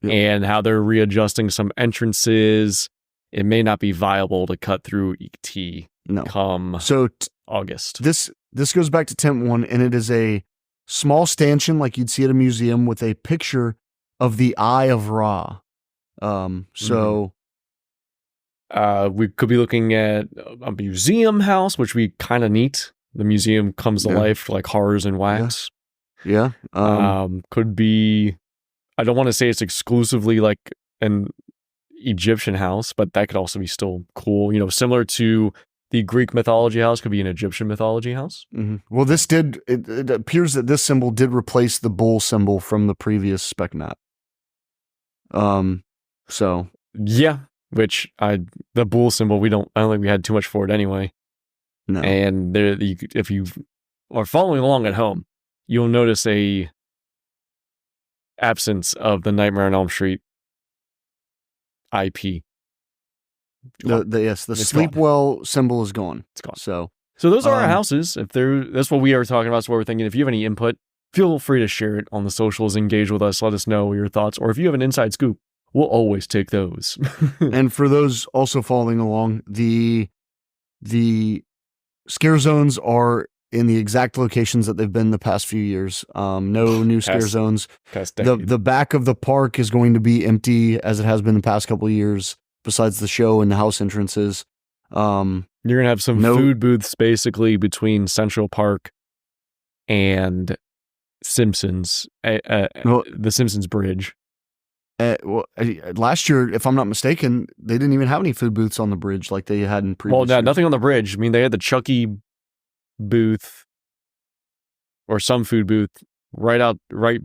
and how they're readjusting some entrances, it may not be viable to cut through ET come August. This goes back to tent 1, and it is a small stanchion like you'd see at a museum with a picture of the Eye of Ra. We could be looking at a museum house, which we kind of neat. The museum comes to life like horrors and wax. Yeah. Could be, I don't want to say it's exclusively like an Egyptian house, but that could also be still cool. Similar to the Greek mythology house could be an Egyptian mythology house. Well, it appears that this symbol did replace the bull symbol from the previous spec map. So yeah, which the bull symbol, I don't think we had too much for it anyway. no. And if you are following along at home, you'll notice a absence of the Nightmare on Elm Street IP. The It's sleep gone. well symbol is gone. It's gone. So those are our houses. That's what we are talking about. So what we're thinking. If you have any input, feel free to share it on the socials. Engage with us. Let us know your thoughts. Or if you have an inside scoop, we'll always take those. and for those also following along, the scare zones are in the exact locations that they've been the past few years. No new scare zones. The back of the park is going to be empty as it has been the past couple of years, besides the show and the house entrances. You're going to have some food booths basically between Central Park and Simpsons, the Simpsons Bridge. Last year, if I'm not mistaken, they didn't even have any food booths on the bridge like they had in previous years. Nothing on the bridge. I mean, they had the Chucky booth or some food booth right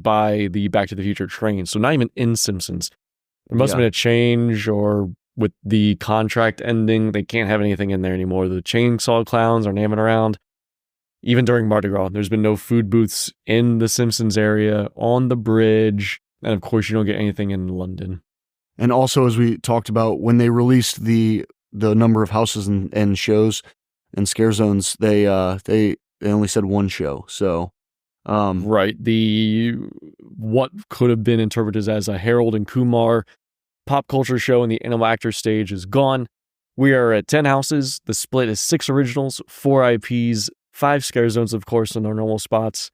by the Back to the Future train. So not even in Simpsons. There must have been a change, or with the contract ending, they can't have anything in there anymore. The chainsaw clowns are naming around. Even during Mardi Gras, there's been no food booths in the Simpsons area, on the bridge. And of course, you don't get anything in London. And also, as we talked about, when they released the number of houses and shows and scare zones, they only said one show. So, right, what could have been interpreted as a Harold and Kumar pop culture show in the Animal Actor stage is gone. We are at 10 houses. The split is 6 originals, 4 IPs, 5 scare zones, of course, in their normal spots.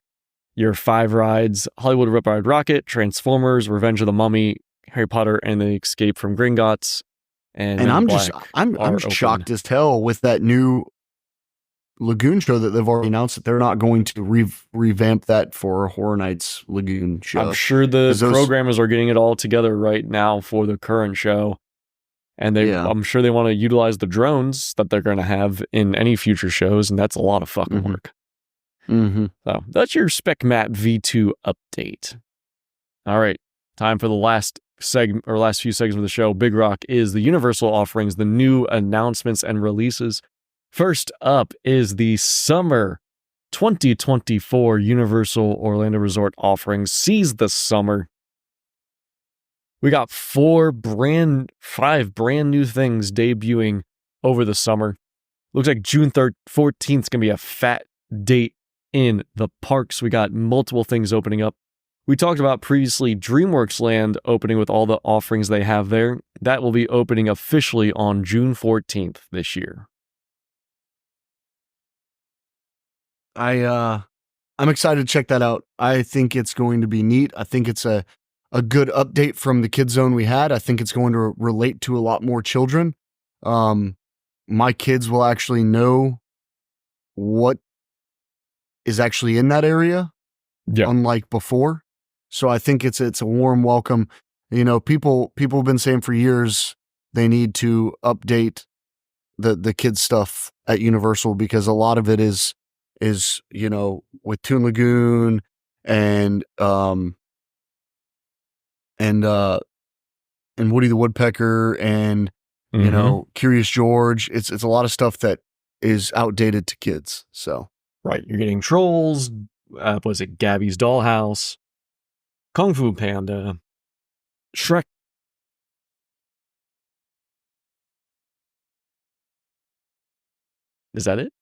Your 5 rides: Hollywood Rip Ride Rocket, Transformers, Revenge of the Mummy, Harry Potter and the Escape from Gringotts, and I'm shocked as hell with that new Lagoon show that they've already announced that they're not going to revamp that for Horror Nights Lagoon show. I'm sure the programmers are getting it all together right now for the current show, and I'm sure they want to utilize the drones that they're going to have in any future shows, and that's a lot of fucking work. So that's your Spec Map V2 update. All right, time for the last few segments of the show. Big Rock is the Universal offerings, the new announcements and releases. First up is the summer 2024 Universal Orlando Resort offerings. Seize the summer. We got 5 brand new things debuting over the summer. Looks like June 14th is going to be a fat date in the parks. We got multiple things opening up. We talked about previously DreamWorks Land opening with all the offerings they have there. That will be opening officially on June 14th this year. I'm excited to check that out. I think it's going to be neat. I think it's a good update from the Kid Zone we had. I think it's going to relate to a lot more children. My kids will actually know what is actually in that area, unlike before. So I think it's a warm welcome. You know, people have been saying for years they need to update the kids stuff at Universal, because a lot of it is you know, with Toon Lagoon and Woody the Woodpecker and you know, Curious George. It's a lot of stuff that is outdated to kids. So right, you're getting Trolls. Was it Gabby's Dollhouse, Kung Fu Panda, Shrek? Is that it?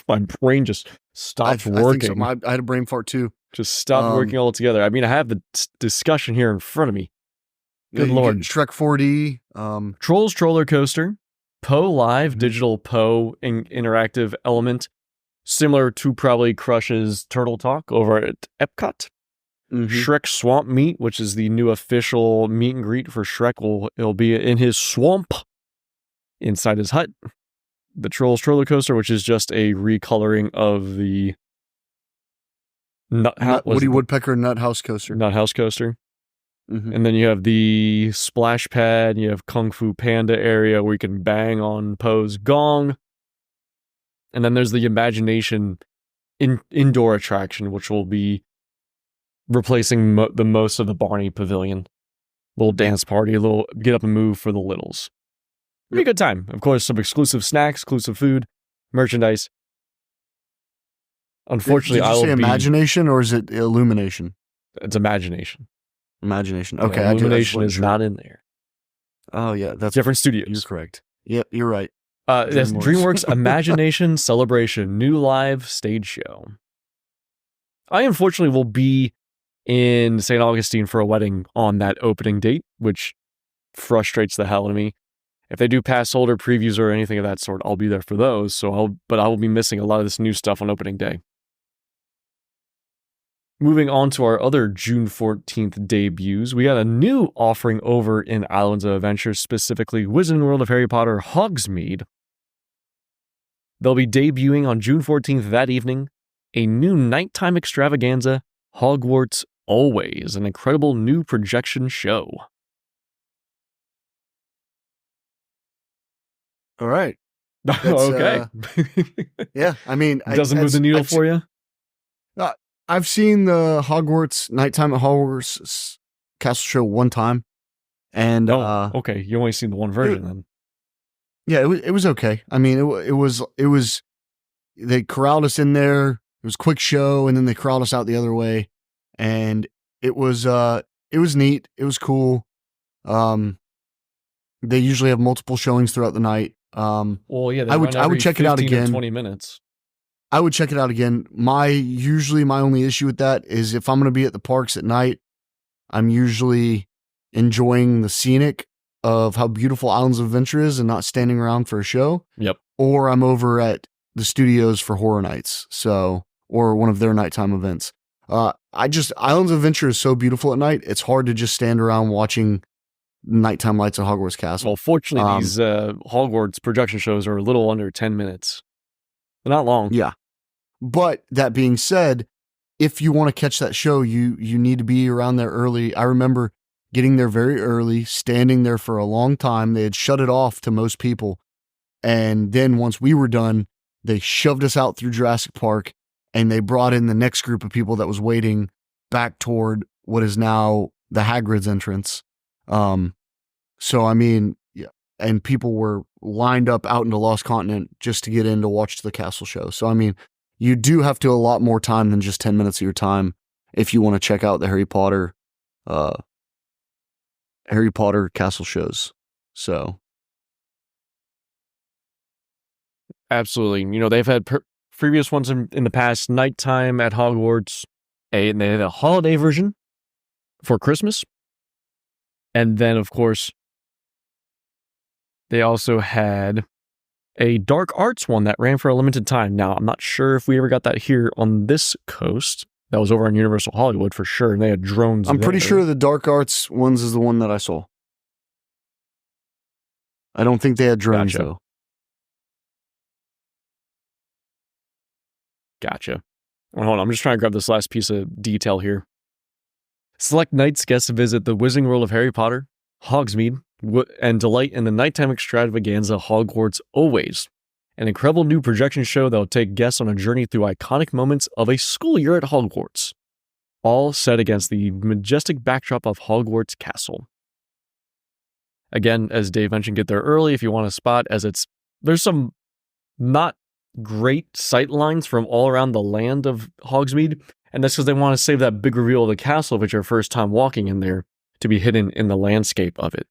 My brain just stopped working. I think so. I had a brain fart too. Just stopped working altogether. I mean, I have the discussion here in front of me. Good Lord. Shrek 4D. Trolls Troller Coaster. Poe Live, digital Poe interactive element. Similar to probably Crush's Turtle Talk over at Epcot. Shrek Swamp Meet, which is the new official meet and greet for Shrek. It'll be in his swamp inside his hut. The Trolls Troller Coaster, which is just a recoloring of the Woody Woodpecker Nut House Coaster. And then you have the splash pad. You have Kung Fu Panda area where you can bang on Poe's gong. And then there's the Imagination indoor attraction, which will be replacing the most of the Barney Pavilion. Little dance party, a little get up and move for the littles. It'll be a good time. Of course, some exclusive snacks, exclusive food, merchandise. Unfortunately, Did you say Imagination or is it Illumination? It's Imagination. Imagination. Okay. Yeah, Illumination is not in there. Oh, yeah. That's different studios. You're correct. Yep, you're right. That's DreamWorks Imagination Celebration, new live stage show. I unfortunately will be in St. Augustine for a wedding on that opening date, which frustrates the hell out of me. If they do pass holder previews or anything of that sort, I'll be there for those. But I will be missing a lot of this new stuff on opening day. Moving on to our other June 14th debuts, we got a new offering over in Islands of Adventure, specifically Wizarding World of Harry Potter Hogsmeade. They'll be debuting on June 14th that evening, a new nighttime extravaganza, Hogwarts Always, an incredible new projection show. All right. Okay. Yeah, I mean... Doesn't move the needle for you? I've seen the Hogwarts Nighttime at Hogwarts Castle show one time. And okay. You only seen the one version then. Yeah, it was okay. I mean, it was they corralled us in there. It was a quick show, and then they corralled us out the other way. And it was neat. It was cool. They usually have multiple showings throughout the night. Well, yeah, I would check it out again. 20 minutes. I would check it out again. My only issue with that is if I'm going to be at the parks at night, I'm usually enjoying the scenic of how beautiful Islands of Adventure is and not standing around for a show. Yep. Or I'm over at the studios for Horror Nights. Or one of their nighttime events. Islands of Adventure is so beautiful at night. It's hard to just stand around watching nighttime lights at Hogwarts Castle. Well, fortunately, these Hogwarts projection shows are a little under 10 minutes. They're not long. Yeah. But that being said, if you want to catch that show, you need to be around there early. I remember getting there very early, standing there for a long time. They had shut it off to most people. And then once we were done, they shoved us out through Jurassic Park and they brought in the next group of people that was waiting back toward what is now the Hagrid's entrance. So, I mean, yeah, and people were lined up out into Lost Continent just to get in to watch the castle show. So, I mean, you do have to a lot more time than just 10 minutes of your time if you want to check out the Harry Potter castle shows. So. Absolutely. You know, they've had previous ones in the past, nighttime at Hogwarts, and they had a holiday version for Christmas. And then, of course, they also had a dark arts one that ran for a limited time. Now, I'm not sure if we ever got that here on this coast. That was over on Universal Hollywood for sure, and they had drones. I'm pretty sure the dark arts ones is the one that I saw. I don't think they had drones, though. Gotcha. Well, hold on, I'm just trying to grab this last piece of detail here. Select nights guests visit the Wizarding World of Harry Potter, Hogsmeade, and delight in the nighttime extravaganza Hogwarts Always, an incredible new projection show that will take guests on a journey through iconic moments of a school year at Hogwarts, all set against the majestic backdrop of Hogwarts Castle. Again, as Dave mentioned, get there early if you want a spot, as there's some not great sight lines from all around the land of Hogsmeade, and that's because they want to save that big reveal of the castle if it's your first time walking in there to be hidden in the landscape of it.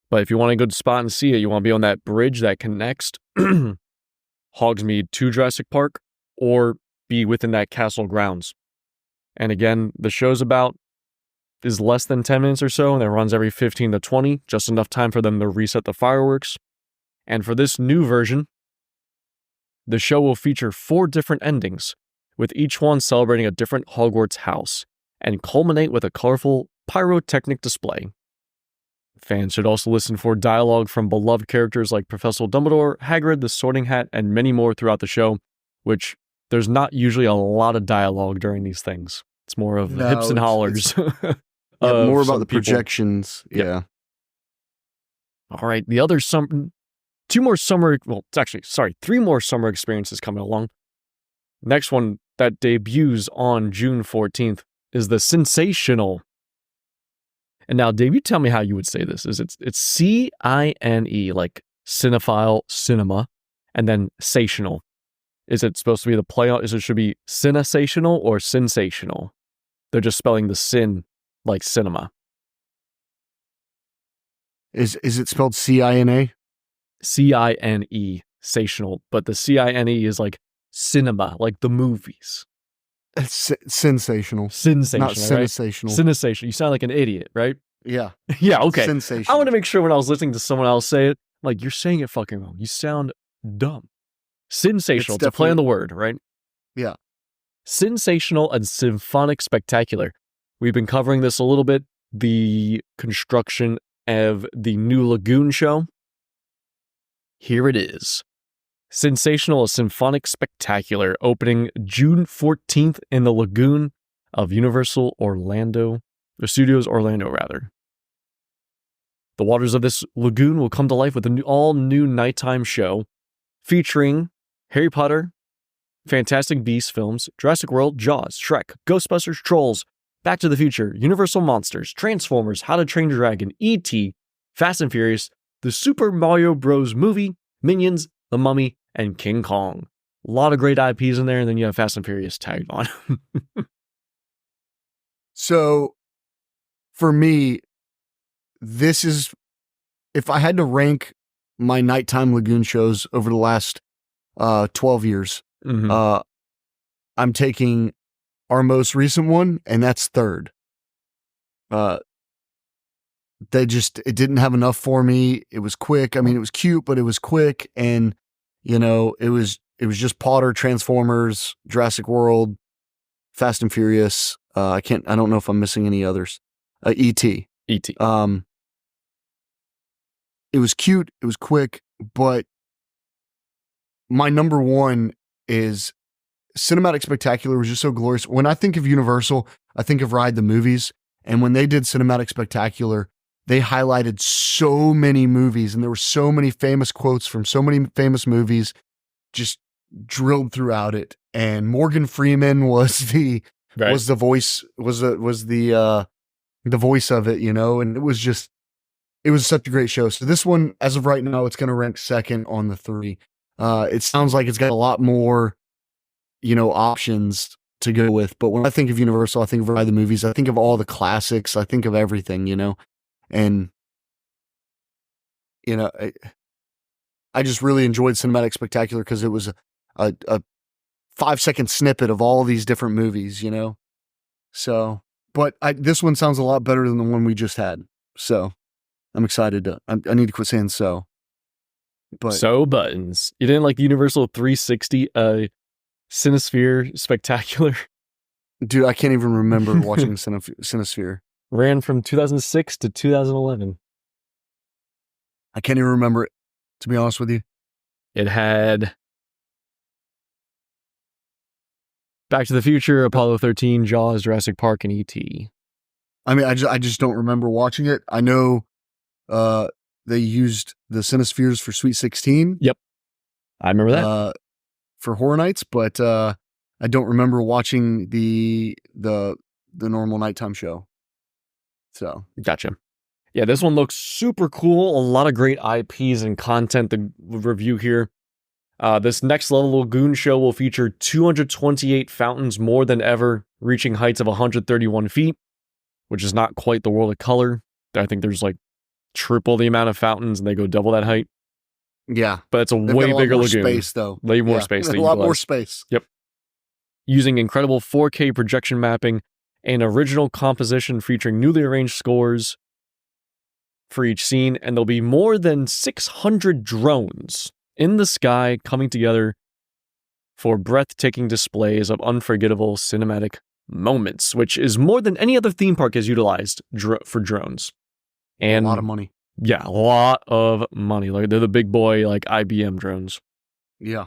But if you want a good spot and see it, you want to be on that bridge that connects Hogsmeade to Jurassic Park, or be within that castle grounds. And again, the show's is less than 10 minutes or so, and it runs every 15 to 20, just enough time for them to reset the fireworks. And for this new version, the show will feature 4 different endings, with each one celebrating a different Hogwarts house, and culminate with a colorful pyrotechnic display. Fans should also listen for dialogue from beloved characters like Professor Dumbledore, Hagrid, the Sorting Hat, and many more throughout the show, which there's not usually a lot of dialogue during these things. It's more of hips and hollers. More about the projections. Yeah. All right. The other three more summer experiences coming along. Next one that debuts on June 14th is the Sensational. And now, Dave, you tell me how you would say this. It's C-I-N-E, like cinephile, cinema, and then sational. Is it supposed to be the play on? Should be cinesational or sensational? They're just spelling the sin like cinema. Is it spelled C-I-N-A? C-I-N-E, sational, but the C-I-N-E is like cinema, like the movies. It's sensational. Sensational, Not right? sensational. Sensational. You sound like an idiot, right? Yeah. Yeah, okay. Sensational. I want to make sure when I was listening to someone else say it, like, you're saying it fucking wrong. You sound dumb. Sensational. It's a play on the word, right? Yeah. Sensational and symphonic spectacular. We've been covering this a little bit. The construction of the new Lagoon show. Here it is. Sensational, a symphonic spectacular, opening June 14th in the Lagoon of Universal Orlando, or Studios Orlando, rather. The waters of this lagoon will come to life with an all-new nighttime show featuring Harry Potter, Fantastic Beasts films, Jurassic World, Jaws, Shrek, Ghostbusters, Trolls, Back to the Future, Universal Monsters, Transformers, How to Train Your Dragon, E.T., Fast and Furious, the Super Mario Bros. Movie, Minions, The Mummy, and King Kong. A lot of great IPs in there, and then you have Fast and Furious tagged on. So, for me, this is, if I had to rank my nighttime Lagoon shows over the last 12 years, I'm taking our most recent one, and that's third. It didn't have enough for me. It was quick. I mean, it was cute, but it was quick, and it was just Potter, Transformers, Jurassic World, Fast and Furious. I don't know if I'm missing any others. E.T. E.T. It was cute. It was quick, but my number one is Cinematic Spectacular was just so glorious. When I think of Universal, I think of Ride the Movies. And when they did Cinematic Spectacular, they highlighted so many movies, and there were so many famous quotes from so many famous movies just drilled throughout it. And Morgan Freeman was the voice of it, and it was such a great show. So this one, as of right now, it's going to rank second on the three. It sounds like it's got a lot more, options to go with. But when I think of Universal, I think of Ride the Movies. I think of all the classics. I think of everything, and, I just really enjoyed Cinematic Spectacular because it was a 5-second snippet of all these different movies, So, but this one sounds a lot better than the one we just had. So I'm excited I need to quit saying so. But so buttons. You didn't like the Universal 360 Cinesphere Spectacular? Dude, I can't even remember watching Cinesphere. Ran from 2006 to 2011. I can't even remember it, to be honest with you. It had Back to the Future, Apollo 13, Jaws, Jurassic Park, and E.T. I mean, I just don't remember watching it. I know they used the Cinespheres for Sweet 16. Yep. I remember that. For Horror Nights, but I don't remember watching the normal nighttime show. So gotcha. Yeah, this one looks super cool. A lot of great IPs and content to review here. This next level Lagoon show will feature 228 fountains, more than ever, reaching heights of 131 feet, which is not quite the World of Color. I think there's like triple the amount of fountains, and they go double that height. Yeah, but it's a way bigger lagoon. Space though, way more space. A lot more space. Yep. Using incredible 4K projection mapping and original composition featuring newly arranged scores for each scene, and there'll be more than 600 drones in the sky coming together for breathtaking displays of unforgettable cinematic moments, which is more than any other theme park has utilized for drones. And a lot of money. Yeah, a lot of money. Like they're the big boy, like IBM drones. Yeah.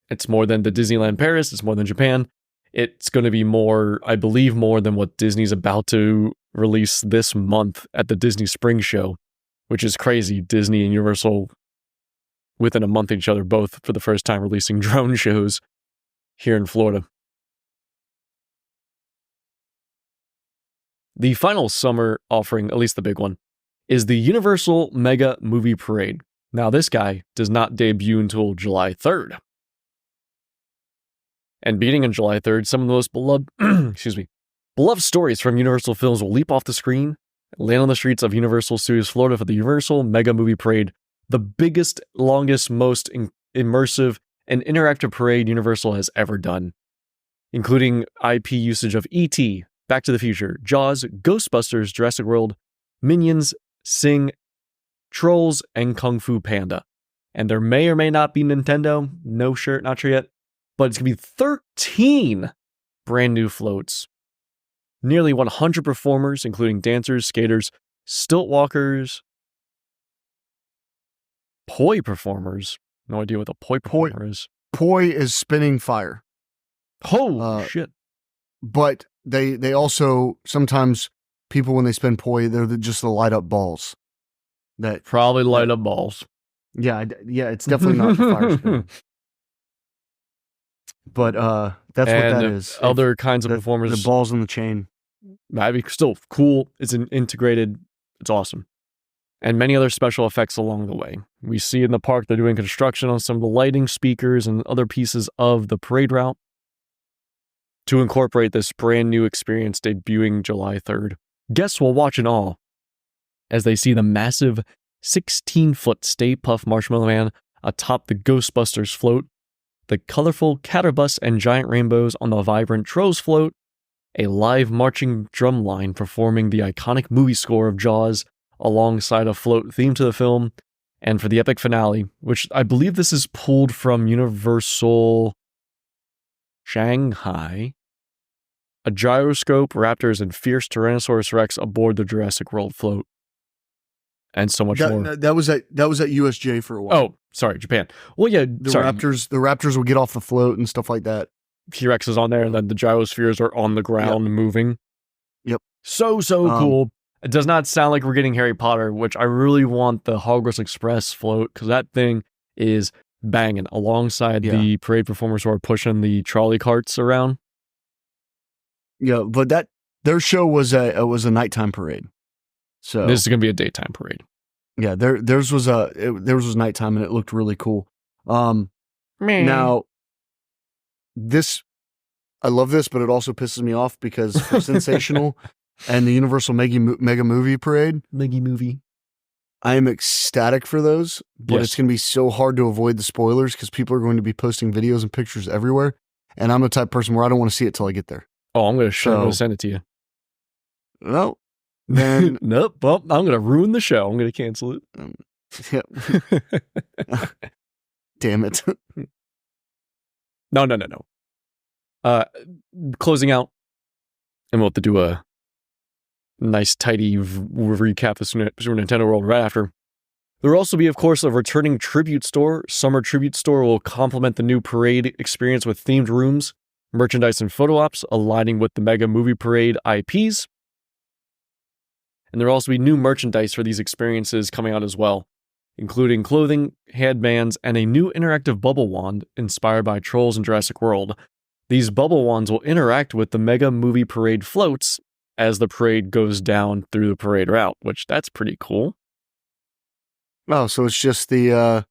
It's more than the Disneyland Paris. It's more than Japan. It's going to be more, I believe, more than what Disney's about to release this month at the Disney Spring Show, which is crazy. Disney and Universal within a month of each other, both for the first time releasing drone shows here in Florida. The final summer offering, at least the big one, is the Universal Mega Movie Parade. Now, this guy does not debut until July 3rd. And beginning on July 3rd, some of the most beloved stories from Universal films will leap off the screen, land on the streets of Universal Studios Florida for the Universal Mega Movie Parade, the biggest, longest, most immersive and interactive parade Universal has ever done, including IP usage of E.T., Back to the Future, Jaws, Ghostbusters, Jurassic World, Minions, Sing, Trolls, and Kung Fu Panda. And there may or may not be Nintendo, not sure yet, but it's going to be 13 brand new floats. Nearly 100 performers, including dancers, skaters, stilt walkers, poi performers. No idea what the poi performer is. Poi is spinning fire. Oh, shit. But they also, sometimes people, when they spin poi, they're just the light up balls. That Probably light up balls. Yeah, it's definitely not the fire spin. But that's what that is. Other kinds of performers. The balls in the chain. That'd be still cool. It's integrated. It's awesome. And many other special effects along the way. We see in the park they're doing construction on some of the lighting, speakers, and other pieces of the parade route to incorporate this brand new experience debuting July 3rd. Guests will watch in awe as they see the massive 16-foot Stay Puft Marshmallow Man atop the Ghostbusters float, the colorful Catterbus and giant rainbows on the vibrant Trolls float, a live marching drum line performing the iconic movie score of Jaws alongside a float themed to the film, and for the epic finale, which I believe this is pulled from Universal Shanghai, a gyroscope, raptors, and fierce Tyrannosaurus Rex aboard the Jurassic World float. And so much more. That was at USJ for a while. Oh, sorry, Japan. Well, yeah, the raptors would get off the float and stuff like that. T-Rex is on there, and then the gyrospheres are on the ground moving. Yep. So cool. It does not sound like we're getting Harry Potter, which I really want the Hogwarts Express float, because that thing is banging alongside the parade performers who are pushing the trolley carts around. Yeah, but their show was a nighttime parade. So this is going to be a daytime parade. Yeah, theirs was nighttime, and it looked really cool. Now, I love this, but it also pisses me off because for Sensational and the Universal Mega Movie Parade, I am ecstatic for those, but it's going to be so hard to avoid the spoilers because people are going to be posting videos and pictures everywhere, and I'm the type of person where I don't want to see it till I get there. Oh, I'm going to send it to you. No. Then nope. Well, I'm going to ruin the show. I'm going to cancel it. Damn it. No. Closing out, and we'll have to do a nice, tidy recap of Super Nintendo World right after. There will also be, of course, a returning tribute store. Summer Tribute Store will complement the new parade experience with themed rooms, merchandise, and photo ops, aligning with the Mega Movie Parade IPs. And there will also be new merchandise for these experiences coming out as well, including clothing, headbands, and a new interactive bubble wand inspired by Trolls and Jurassic World. These bubble wands will interact with the Mega Movie Parade floats as the parade goes down through the parade route, which that's pretty cool. Oh, so it's just the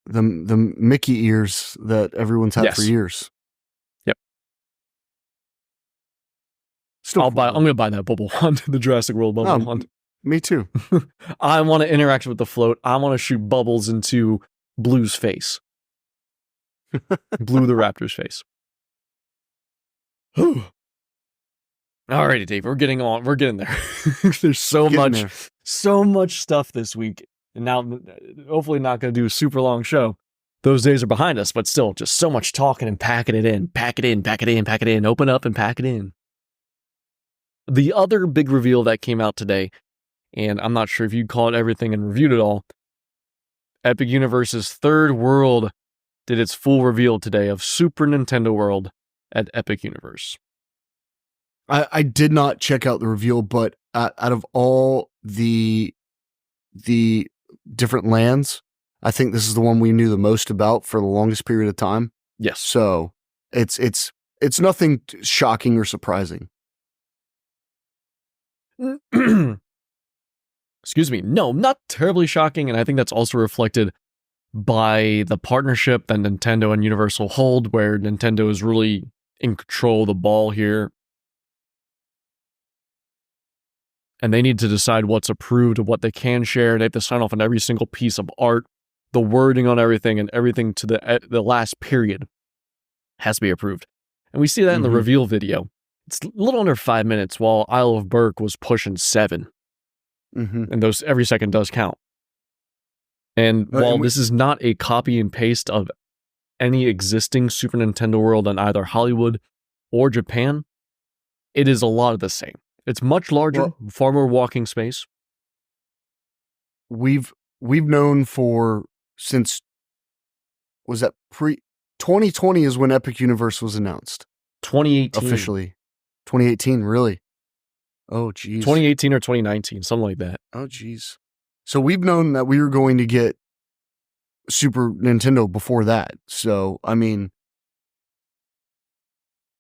Mickey ears that everyone's had for years. Yep. I'm going to buy that bubble wand, the Jurassic World bubble wand. Me too. I want to interact with the float. I want to shoot bubbles into Blue's face. Blue the raptor's face. Alrighty, Dave, we're getting on. We're getting there. There's so much stuff this week. And now, hopefully not going to do a super long show. Those days are behind us, but still, just so much talking and packing it in. Pack it in, open up and pack it in. The other big reveal that came out today, and I'm not sure if you'd call it everything and reviewed it all, Epic Universe's third world did its full reveal today of Super Nintendo World at Epic Universe. I did not check out the reveal, but out of all the different lands, I think this is the one we knew the most about for the longest period of time. Yes. So it's nothing shocking or surprising. Excuse me. No, not terribly shocking. And I think that's also reflected by the partnership that Nintendo and Universal hold, where Nintendo is really in control of the ball here. And they need to decide what's approved, what they can share. They have to sign off on every single piece of art, the wording on everything, and everything to the last period has to be approved. And we see that in the reveal video. It's a little under 5 minutes, while Isle of Berk was pushing 7. And those every second does count. And while this is not a copy and paste of any existing Super Nintendo World in either Hollywood or Japan, it is a lot of the same. It's much larger, far more walking space. We've known since, was that 2020 is when Epic Universe was announced. 2018. Officially. 2018, really? Oh, geez. 2018 or 2019, something like that. Oh, geez. So we've known that we were going to get Super Nintendo before that. So, I mean...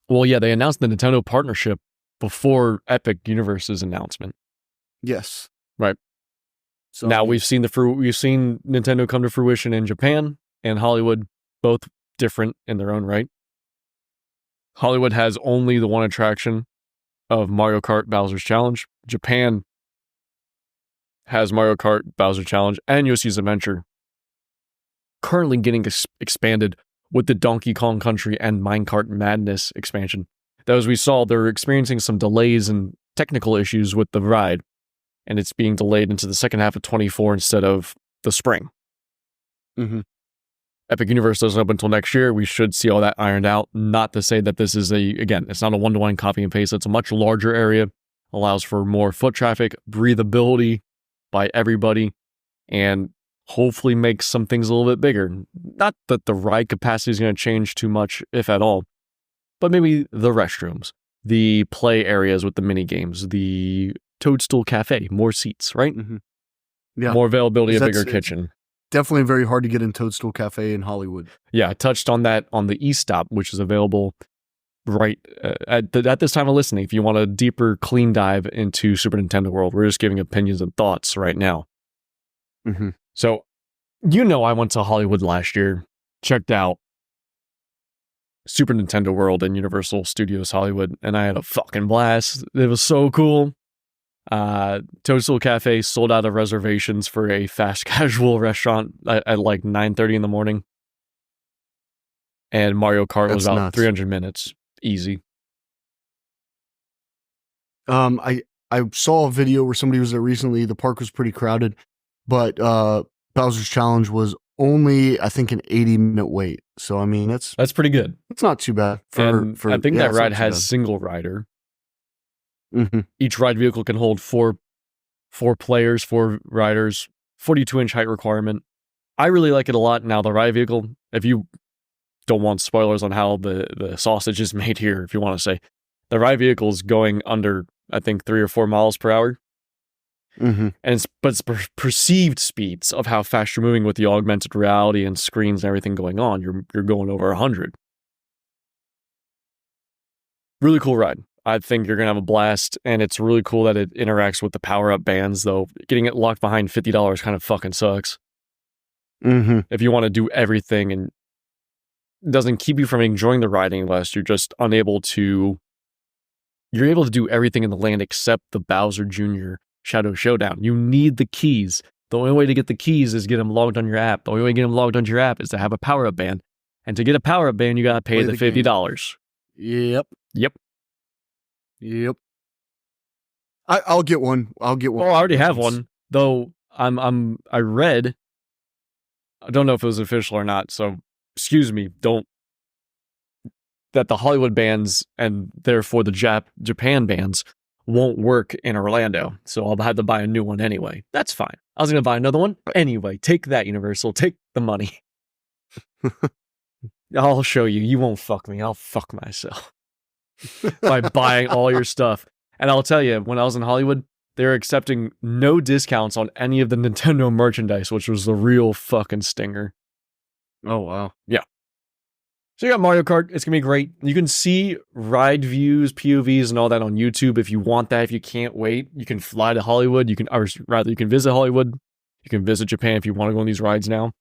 Well, yeah, they announced the Nintendo partnership before Epic Universe's announcement. Yes. Right. So now we've seen Nintendo come to fruition in Japan and Hollywood, both different in their own right. Hollywood has only the one attraction of Mario Kart Bowser's Challenge. Japan has Mario Kart Bowser Challenge and Yoshi's Adventure, currently getting expanded with the Donkey Kong Country and Minecart Madness expansion. Though, as we saw, they're experiencing some delays and technical issues with the ride, and it's being delayed into the second half of 24 instead of the spring. Epic Universe doesn't open until next year. We should see all that ironed out. Not to say that this is it's not a one-to-one copy and paste. It's a much larger area, allows for more foot traffic, breathability by everybody, and hopefully makes some things a little bit bigger. Not that the ride capacity is going to change too much, if at all, but maybe the restrooms, the play areas with the mini games, the Toadstool Cafe, more seats, right? Yeah. More availability, a bigger kitchen. Definitely very hard to get in Toadstool Cafe in Hollywood. Yeah, I touched on that on the e-stop, which is available right at this time of listening. If you want a deeper, clean dive into Super Nintendo World, we're just giving opinions and thoughts right now. So, I went to Hollywood last year, checked out Super Nintendo World and Universal Studios Hollywood, and I had a fucking blast. It was so cool. Toadstool Cafe sold out of reservations for a fast casual restaurant at like 9:30 in the morning. And Mario Kart was about 300 minutes. Easy. I saw a video where somebody was there recently. The park was pretty crowded, but Bowser's Challenge was only, I think, an 80-minute wait. So, I mean, that's pretty good. It's not too bad. I think that ride has single rider. Each ride vehicle can hold four players, 4 riders, 42-inch height requirement. I really like it a lot. Now, the ride vehicle, if you don't want spoilers on how the sausage is made here, if you want to say, the ride vehicle is going under, I think, 3 or 4 miles per hour. And it's perceived speeds of how fast you're moving with the augmented reality and screens and everything going on. You're going over 100. Really cool ride. I think you're going to have a blast, and it's really cool that it interacts with the power-up bands, though. Getting it locked behind $50 kind of fucking sucks. If you want to do everything, and it doesn't keep you from enjoying the riding unless you're just unable to... You're able to do everything in the land except the Bowser Jr. Shadow Showdown. You need the keys. The only way to get the keys is get them logged on your app. The only way to get them logged onto your app is to have a power-up band. And to get a power-up band, you got to pay the $50. Yep. I'll get one. Oh, I already have one. Though I read, I don't know if it was official or not, so excuse me, that the Hollywood bands and therefore the Japan bands won't work in Orlando. So I'll have to buy a new one anyway. That's fine. I was going to buy another one anyway. Take that, Universal. Take the money. I'll show you. You won't fuck me. I'll fuck myself by buying all your stuff. And I'll tell you, when I was in Hollywood, they're accepting no discounts on any of the Nintendo merchandise, which was the real fucking stinger. Oh, wow. Yeah. So you got Mario Kart. It's going to be great. You can see ride views, POVs, and all that on YouTube if you want that. If you can't wait, you can fly to Hollywood. You can visit Hollywood. You can visit Japan if you want to go on these rides now.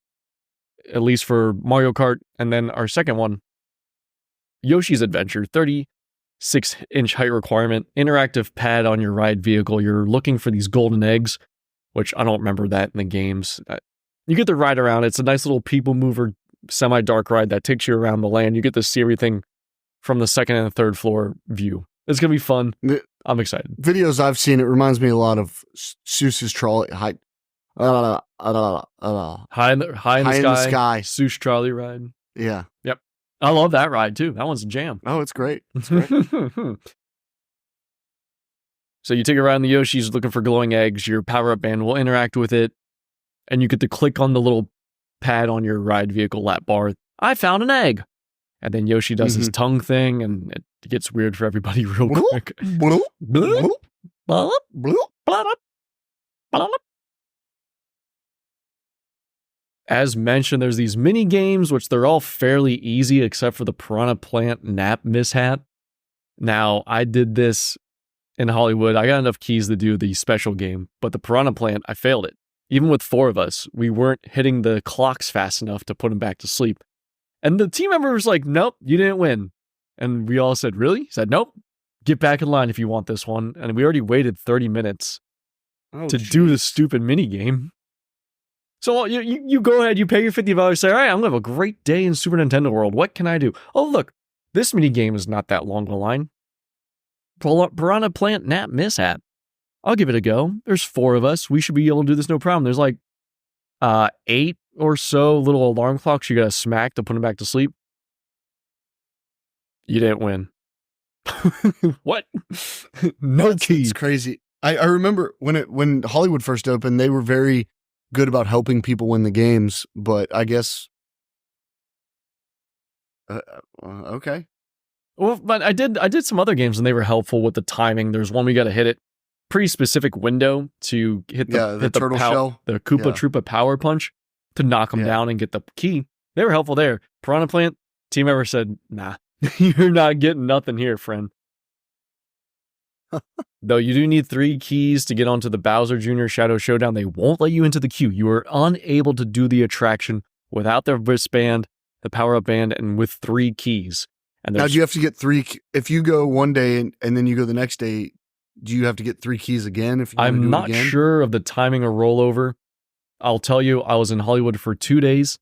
At least for Mario Kart. And then our second one, Yoshi's Adventure, 36-inch height requirement, interactive pad on your ride vehicle. You're looking for these golden eggs, which I don't remember that in the games. You get to ride around. It's a nice little people mover, semi-dark ride that takes you around the land. You get to see everything from the second and the third floor view. It's going to be fun. I'm excited. Videos I've seen, it reminds me a lot of Seuss's trolley. High in the sky. Seuss trolley ride. Yeah. Yep. I love that ride too. That one's a jam. Oh, it's great. It's great. So you take a ride on the Yoshi's looking for glowing eggs. Your power-up band will interact with it. And you get to click on the little pad on your ride vehicle lap bar. I found an egg. And then Yoshi does his tongue thing, and it gets weird for everybody real quick. As mentioned, there's these mini games, which they're all fairly easy except for the Piranha Plant nap mishap. Now, I did this in Hollywood. I got enough keys to do the special game, but the Piranha Plant, I failed it. Even with 4 of us, we weren't hitting the clocks fast enough to put him back to sleep. And the team member was like, nope, you didn't win. And we all said, really? He said, nope, get back in line if you want this one. And we already waited 30 minutes to do the stupid mini game. So you go ahead, you pay your $50, say, all right, I'm going to have a great day in Super Nintendo World. What can I do? Oh, look, this mini game is not that long of a line. Piranha Plant nap mishap. I'll give it a go. There's 4 of us. We should be able to do this no problem. There's like 8 or so little alarm clocks you got to smack to put them back to sleep. You didn't win. What? No key. It's crazy. I remember when Hollywood first opened, they were very good about helping people win the games, but I guess okay. Well, but I did some other games and they were helpful with the timing. There's one we got to hit it pretty specific window to hit the turtle shell, the Koopa Troopa power punch to knock them down and get the key. They were helpful there. Piranha Plant team member said, "Nah, you're not getting nothing here, friend." Though you do need 3 keys to get onto the Bowser Jr. Shadow Showdown, they won't let you into the queue. You are unable to do the attraction without the wristband, the power-up band, and with 3 keys. And now, do you have to get 3? If you go one day and then you go the next day, do you have to get 3 keys again? If you I'm not sure of the timing or rollover. I'll tell you, I was in Hollywood for 2 days.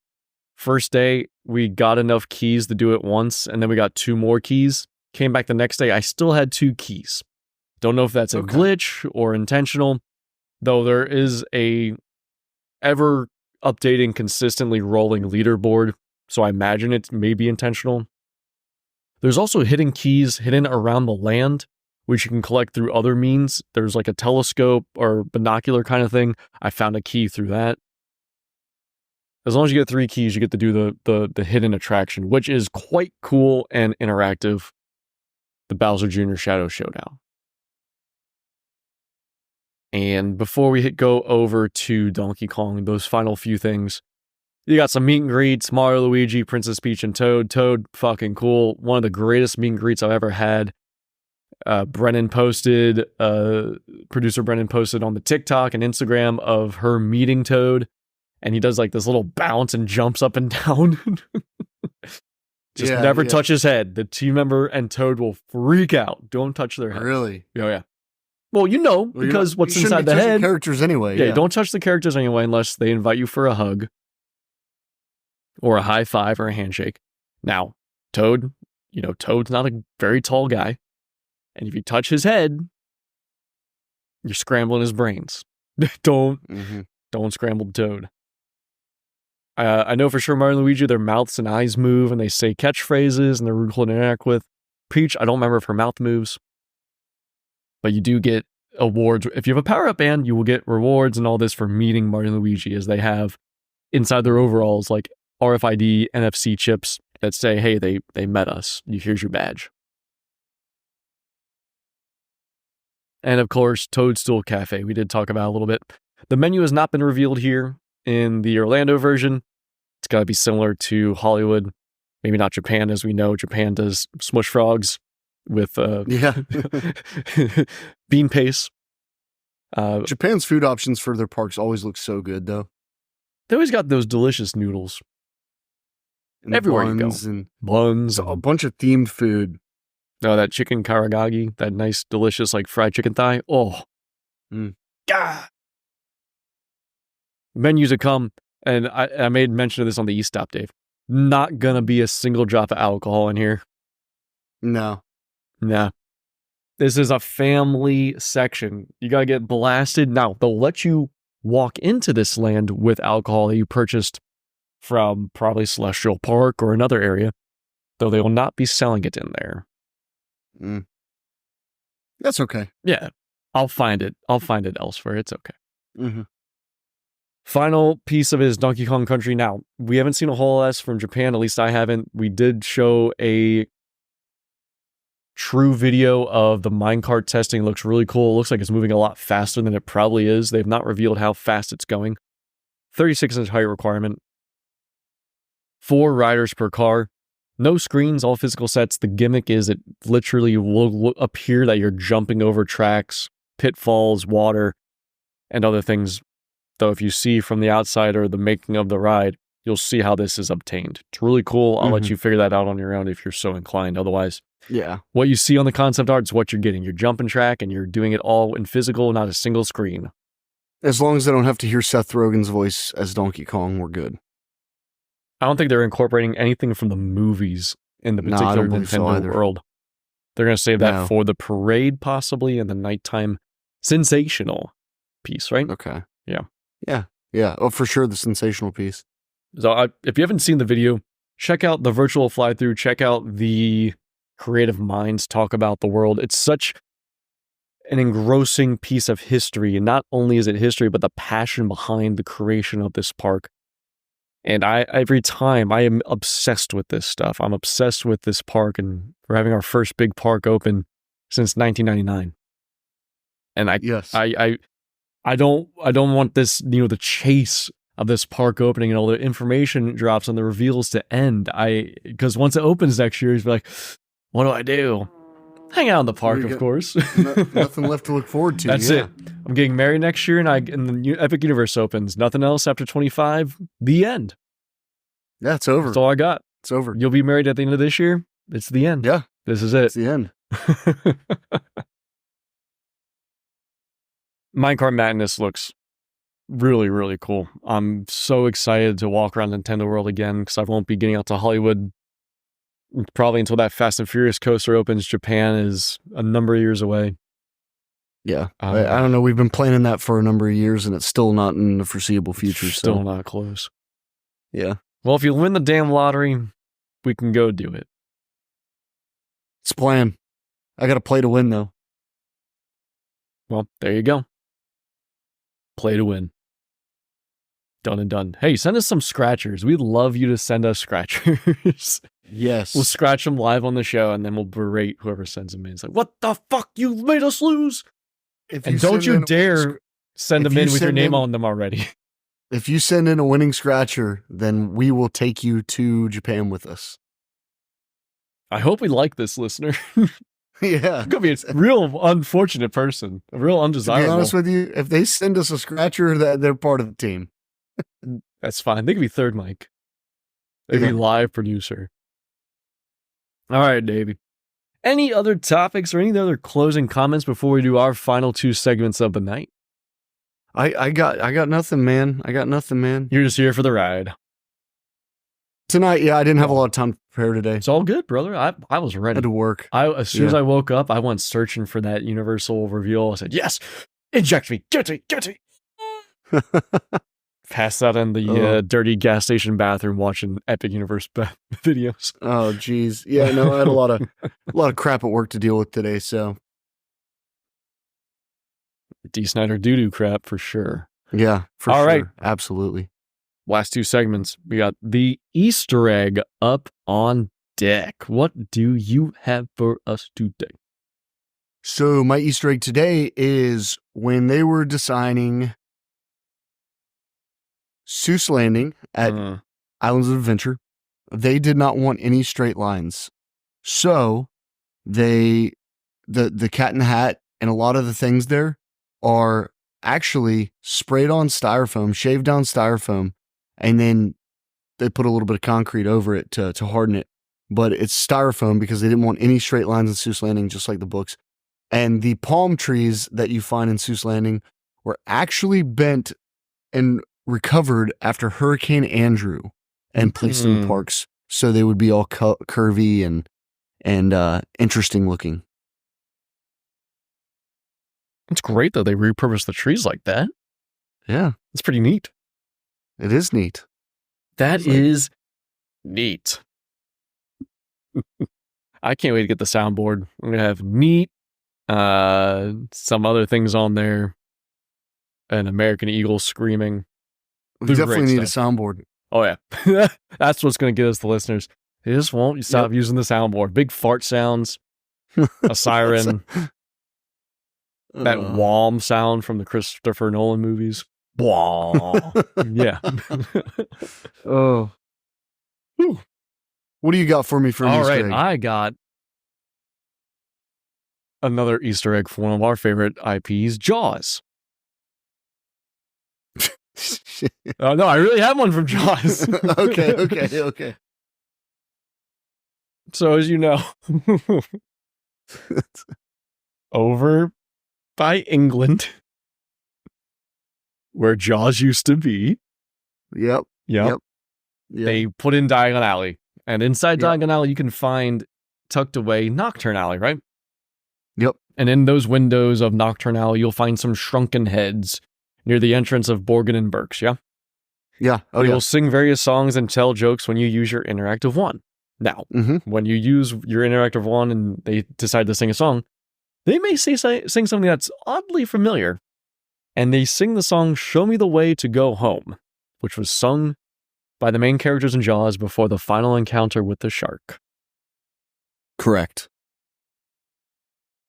First day, we got enough keys to do it once, and then we got 2 more keys. Came back the next day, I still had 2 keys. Don't know if that's a glitch or intentional, though there is a ever updating, consistently rolling leaderboard, so I imagine it may be intentional. There's also hidden keys hidden around the land, which you can collect through other means. There's like a telescope or binocular kind of thing. I found a key through that. As long as you get 3 keys, you get to do the hidden attraction, which is quite cool and interactive. The Bowser Jr. Shadow Showdown. And before we go over to Donkey Kong, those final few things, you got some meet and greets, Mario, Luigi, Princess Peach, and Toad. Toad, fucking cool. One of the greatest meet and greets I've ever had. Producer Brennan posted on the TikTok and Instagram of her meeting Toad. And he does like this little bounce and jumps up and down. Just never touch his head. The team member and Toad will freak out. Don't touch their head. Really? Oh, yeah. Well, because what's inside the head. Characters anyway. Yeah, don't touch the characters anyway unless they invite you for a hug or a high five or a handshake. Now, Toad, Toad's not a very tall guy. And if you touch his head, you're scrambling his brains. Don't scramble Toad. I know for sure Mario and Luigi, their mouths and eyes move and they say catchphrases and they're really cool to interact with. Peach, I don't remember if her mouth moves. But you do get awards. If you have a power-up band, you will get rewards and all this for meeting Mario and Luigi, as they have inside their overalls like RFID, NFC chips that say, hey, they met us. Here's your badge. And of course, Toadstool Cafe. We did talk about a little bit. The menu has not been revealed here in the Orlando version. It's got to be similar to Hollywood. Maybe not Japan, as we know. Japan does smush frogs with bean paste. Japan's food options for their parks always look so good, though. They always got those delicious noodles. And Everywhere you go. And Buns. a bunch of themed food. Oh, that chicken karagagi, that nice, delicious, like fried chicken thigh. Oh. God. Menus to come, and I made mention of this on the E-Stop, Dave. Not gonna be a single drop of alcohol in here. No. Nah. This is a family section. You gotta get blasted. Now, they'll let you walk into this land with alcohol that you purchased from probably Celestial Park or another area, though they will not be selling it in there. That's okay. Yeah, I'll find it. I'll find it elsewhere. It's okay. Mm-hmm. Final piece of it is Donkey Kong Country. Now, we haven't seen a whole lot from Japan, at least I haven't. We did show a true video of the minecart testing. It looks really cool. It looks like it's moving a lot faster than it probably is. They've not revealed how fast it's going. 36-inch height requirement. 4 riders per car. No screens, all physical sets. The gimmick is it literally will appear that you're jumping over tracks, pitfalls, water, and other things. Though if you see from the outside or the making of the ride, you'll see how this is obtained. It's really cool. I'll let you figure that out on your own if you're so inclined. Otherwise, yeah, what you see on the concept art is what you're getting. You're jumping track and you're doing it all in physical, not a single screen. As long as I don't have to hear Seth Rogen's voice as Donkey Kong, we're good. I don't think they're incorporating anything from the movies in the particular Nintendo world. They're going to save that for the parade, possibly, and the nighttime sensational piece, right? Okay. Yeah. Oh, for sure, the sensational piece. So if you haven't seen the video, check out the virtual fly-through. Check out the creative minds talk about the world. It's such an engrossing piece of history. And not only is it history, but the passion behind the creation of this park. And every time I am obsessed with this stuff. I'm obsessed with this park, and we're having our first big park open since 1999. And I don't want this, the chase of this park opening and all the information drops and the reveals to end. Because once it opens next year, he's like, what do I do? Hang out in the park, of course. Nothing left to look forward to. That's it. I'm getting married next year, and the Epic Universe opens. Nothing else after 25. The end. Yeah, it's over. That's all I got. It's over. You'll be married at the end of this year. It's the end. Yeah. This is it. It's the end. Minecart Madness looks really, really cool. I'm so excited to walk around Nintendo World again because I won't be getting out to Hollywood probably until that Fast and Furious coaster opens. Japan is a number of years away. Yeah. I don't know. We've been planning that for a number of years, and it's still not in the foreseeable future. Still not close. Yeah. Well, if you win the damn lottery, we can go do it. It's a plan. I got to play to win, though. Well, there you go. Play to win. Done and done. Hey, send us some scratchers. We'd love you to send us scratchers. Yes. We'll scratch them live on the show, and then we'll berate whoever sends them in. It's like, what the fuck? You made us lose. And don't you dare send them in with your name on them already. If you send in a winning scratcher, then we will take you to Japan with us. I hope we like this listener. Yeah. It could be a real unfortunate person, a real undesirable. To be honest with you, if they send us a scratcher, they're part of the team. That's fine. They could be third mic. They could be live producer. All right, Davey. Any other topics or any other closing comments before we do our final 2 segments of the night? I got nothing, man. You're just here for the ride. Tonight, yeah, I didn't have a lot of time to prepare today. It's all good, brother. I was ready. I had to work. As soon as I woke up, I went searching for that Universal reveal. I said, yes, inject me. Get me. Passed out in the dirty gas station bathroom watching Epic Universe videos. Oh, geez. Yeah, no, I had a lot of crap at work to deal with today, so. D. Snyder doo-doo crap for sure. Yeah, for all sure. Right. Absolutely. Last 2 segments. We got the Easter egg up on deck. What do you have for us today? So my Easter egg today is when they were designing Seuss Landing at Islands of Adventure, they did not want any straight lines. So the Cat in the Hat and a lot of the things there are actually sprayed on styrofoam, shaved down styrofoam, and then they put a little bit of concrete over it to harden it. But it's styrofoam because they didn't want any straight lines in Seuss Landing, just like the books. And the palm trees that you find in Seuss Landing were actually bent and recovered after Hurricane Andrew and placed in the parks, so they would be all curvy and interesting looking. It's great that they repurposed the trees like that. Yeah, It's pretty neat. it is neat. That is neat. I can't wait to get the soundboard. I'm gonna have neat, some other things on there, an American Eagle screaming. We The definitely great need a stuff. soundboard. Oh yeah, that's what's gonna get us the listeners. They just won't stop using the soundboard. Big fart sounds, a siren, that whom sound from the Christopher Nolan movies. Wah. Yeah. Oh. Whew. What do you got for me for an All Easter right, egg? I got another Easter egg for one of our favorite IPs, Jaws. Oh no, I really have one from Jaws. Okay. So as you know, over by England, where Jaws used to be, Yep. they put in Diagon Alley. And inside Diagon Alley, you can find tucked away Nocturne Alley, right? Yep. And in those windows of Nocturne Alley, you'll find some shrunken heads near the entrance of Borgin and Burke's, yeah? Yeah. Oh, You'll yeah. sing various songs and tell jokes when you use your interactive one. Now, when you use your interactive one and they decide to sing a song, they may sing something that's oddly familiar. And they sing the song Show Me the Way to Go Home, which was sung by the main characters in Jaws before the final encounter with the shark. Correct.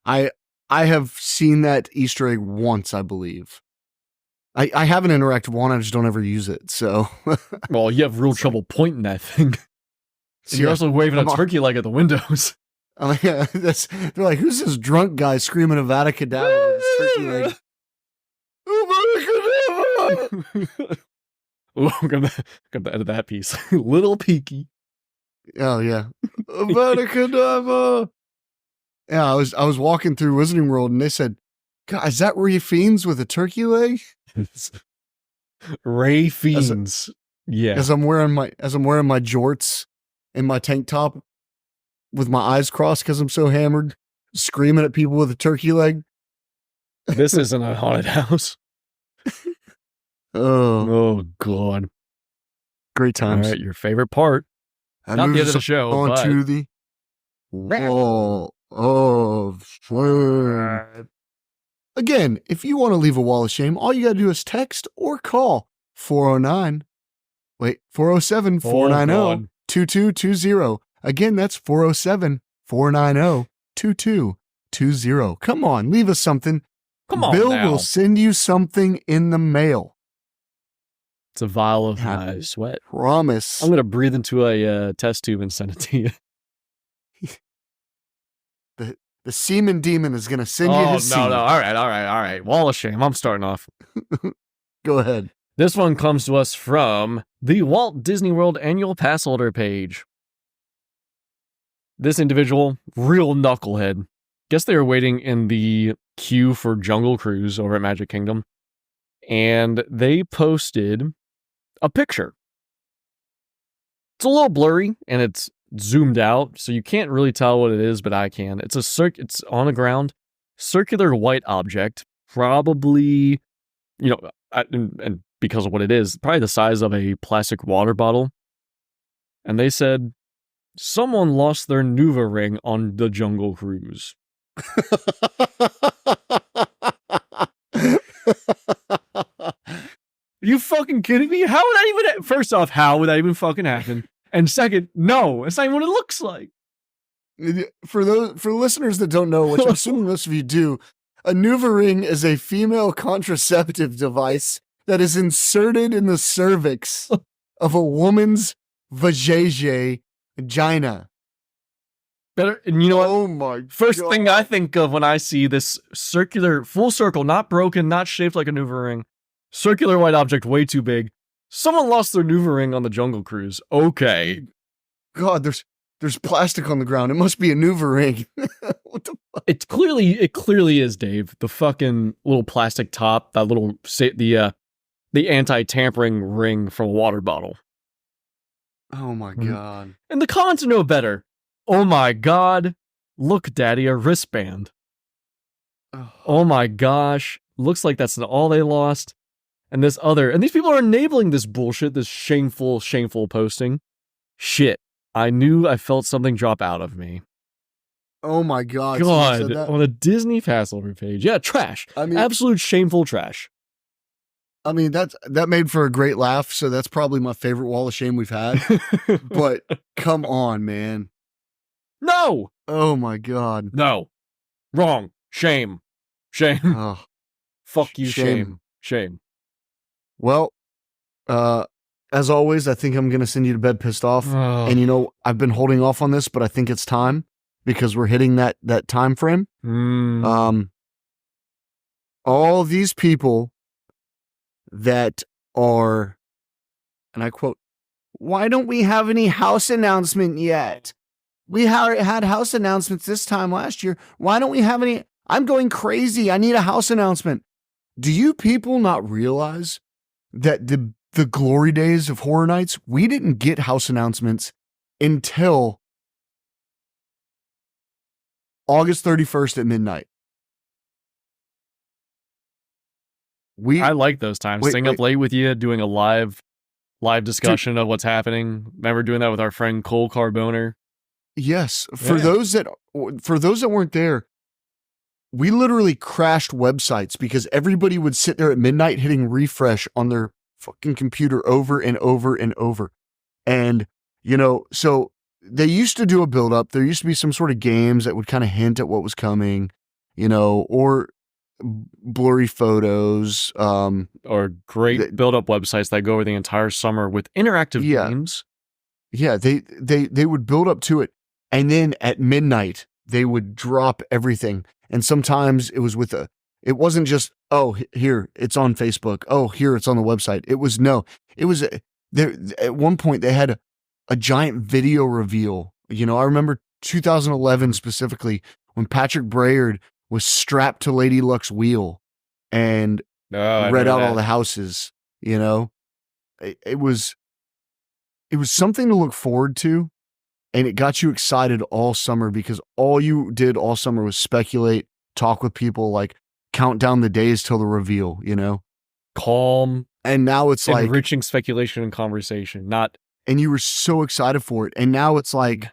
I have seen that Easter egg once, I believe. I have an interactive one, I just don't ever use it, so. Well, you have real trouble pointing that thing. And you're also waving a turkey leg at the windows. They're like, who's this drunk guy screaming Avada Kedavra with his turkey leg? Avada Kedavra! Oh, I'm gonna edit that piece. Little Peaky. Oh yeah, Avada Kedavra. Yeah, I was walking through Wizarding World and they said, "God, is that Ray Fiends with a turkey leg?" Ray Fiends. Yeah. As I'm wearing my jorts and my tank top with my eyes crossed because I'm so hammered, screaming at people with a turkey leg. This isn't a haunted house. Oh God. Great times. All right, your favorite part. That Not the moves end of the show, on but... to the Wall of Shame. Again, if you want to leave a wall of shame, all you got to do is text or call 407-490-2220. Again, that's 407-490-2220. Come on, leave us something. Come on Bill now. will send you something in the mail. It's a vial of my sweat. Promise. I'm going to breathe into a test tube and send it to you. The semen demon is going to send you his semen. No. All right. Wall of shame. I'm starting off. Go ahead. This one comes to us from the Walt Disney World annual pass holder page. This individual, real knucklehead. Guess they were waiting in the queue for Jungle Cruise over at Magic Kingdom. And they posted a picture. It's a little blurry and it's zoomed out, so you can't really tell what it is, but I can. It's it's on the ground, circular white object, probably, and because of what it is, probably the size of a plastic water bottle. And they said, someone lost their Nuva ring on the Jungle Cruise. Are you fucking kidding me? How would that even... First off, how would that even fucking happen? And second, no, it's not even what it looks like. For listeners that don't know, which I'm assuming most of you do, a NuvaRing is a female contraceptive device that is inserted in the cervix of a woman's vagina. Better, and you know what? Oh my First God. thing I think of when I see this circular, full circle, not broken, not shaped like a NuvaRing, circular white object way too big. Someone lost their NuvaRing on the Jungle Cruise. Okay. God, there's plastic on the ground. It must be a NuvaRing. What the fuck? It clearly is, Dave. The fucking little plastic top, that little the anti-tampering ring from a water bottle. Oh my God. And the comments are no better. Oh my God. Look, Daddy, a wristband. Oh my gosh. Looks like that's all they lost. And these people are enabling this bullshit, this shameful posting. Shit. I knew I felt something drop out of me. Oh my God. God, on a Disney Passover page. Yeah, trash. I mean, absolute shameful trash. I mean, that made for a great laugh, so that's probably my favorite wall of shame we've had. But come on, man. No! Oh my God. No. Wrong. Shame. Shame. Oh, fuck you, shame. Well, as always, I think I'm going to send you to bed pissed off. Oh. And you know, I've been holding off on this, but I think it's time because we're hitting that time frame. All these people that are, and I quote, "Why don't we have any house announcement yet? We had house announcements this time last year. Why don't we have any? I'm going crazy. I need a house announcement." Do you people not realize that the glory days of Horror Nights, we didn't get house announcements until August 31st at midnight? I like those times. Staying up late with you, doing a live discussion of what's happening. Remember doing that with our friend Cole Carboner? Yes. For those that weren't there, we literally crashed websites because everybody would sit there at midnight hitting refresh on their fucking computer over and over and over. And, you know, so they used to do a build up. There used to be some sort of games that would kind of hint at what was coming, you know, or blurry photos, or great build up websites that go over the entire summer with interactive games. Yeah. They would build up to it. And then at midnight, they would drop everything. And sometimes it was it wasn't just, oh, here, it's on Facebook. Oh, here, it's on the website. It was there. At one point, they had a giant video reveal. You know, I remember 2011 specifically when Patrick Brayard was strapped to Lady Luck's wheel and read out all the houses. You know, it was something to look forward to. And it got you excited all summer because all you did all summer was speculate, talk with people, like count down the days till the reveal, you know? Calm. And now it's like enriching speculation and conversation, and you were so excited for it. And now it's like,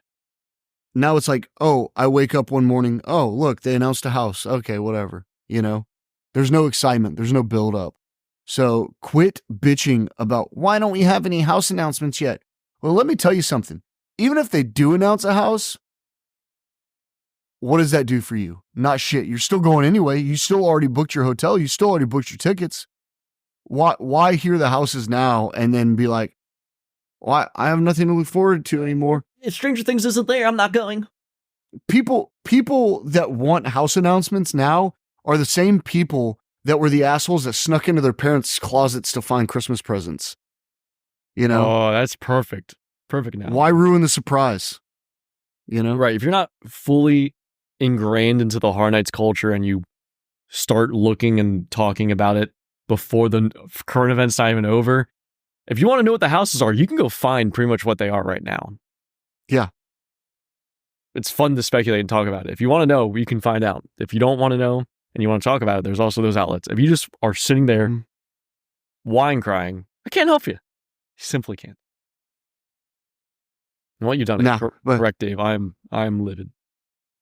oh, I wake up one morning. Oh, look, they announced a house. Okay, whatever. You know, there's no excitement. There's no build up. So quit bitching about why don't we have any house announcements yet? Well, let me tell you something. Even if they do announce a house, what does that do for you? Not shit. You're still going anyway. You still already booked your hotel. You still already booked your tickets. Why hear the houses now and then be like, why? I have nothing to look forward to anymore. Stranger Things isn't there. I'm not going. People that want house announcements now are the same people that were the assholes that snuck into their parents' closets to find Christmas presents. You know? Oh, that's perfect. Perfect now. Why ruin the surprise? You know? Right. If you're not fully ingrained into the Horror Nights culture and you start looking and talking about it before the current event's not even over, if you want to know what the houses are, you can go find pretty much what they are right now. Yeah. It's fun to speculate and talk about it. If you want to know, you can find out. If you don't want to know and you want to talk about it, there's also those outlets. If you just are sitting there whine crying, I can't help you. You simply can't. And what you've done is correct, Dave. I'm livid.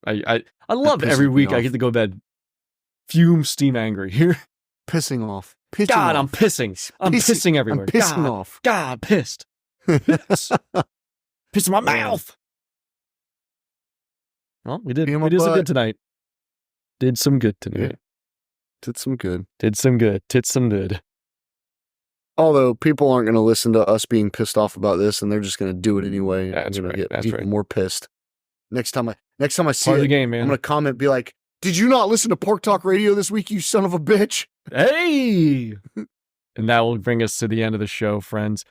I love every week I get to go to bed fume, steam, angry. Here, pissing off. God, I'm pissing. I'm pissing everywhere. I'm pissing off. God, pissed. Piss in my mouth. Well, we did Pee on my some butt. good tonight. Did some good tonight. Yeah. Did some good. Did some good. Tit some good. Although people aren't going to listen to us being pissed off about this, and they're just going to do it anyway. That's I'm gonna right, get that's even right. more pissed. Next time I see Part of the it, game, I'm man. going to comment, be like, "Did you not listen to Pork Talk Radio this week, you son of a bitch?" Hey! And that will bring us to the end of the show, friends.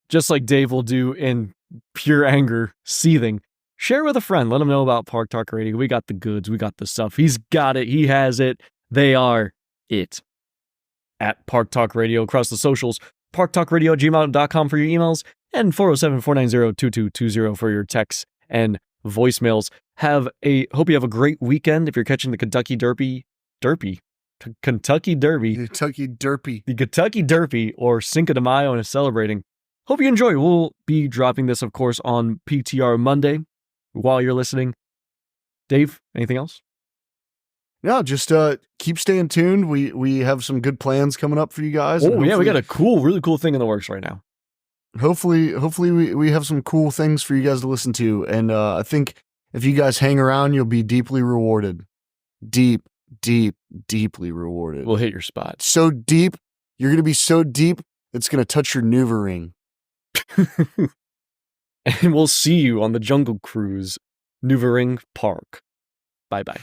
Just like Dave will do in pure anger, seething. Share with a friend. Let them know about Park Talk Radio. We got the goods. We got the stuff. He's got it. He has it. They are it. At Park Talk Radio across the socials. parktalkradio@gmail.com for your emails. And 407-490-2220 for your texts and voicemails. Hope you have a great weekend. If you're catching the Kentucky Derby, the Kentucky Derby or Cinco de Mayo and is celebrating. Hope you enjoy. We'll be dropping this, of course, on PTR Monday while you're listening. Dave, anything else? Yeah, just keep staying tuned. We have some good plans coming up for you guys. Oh, yeah, we got a really cool thing in the works right now. Hopefully we have some cool things for you guys to listen to. And I think if you guys hang around, you'll be deeply rewarded. Deeply rewarded. We'll hit your spot. So deep, you're going to be so deep, it's going to touch your Nuva ring. And we'll see you on the Jungle Cruise, Nuvering Park. Bye-bye.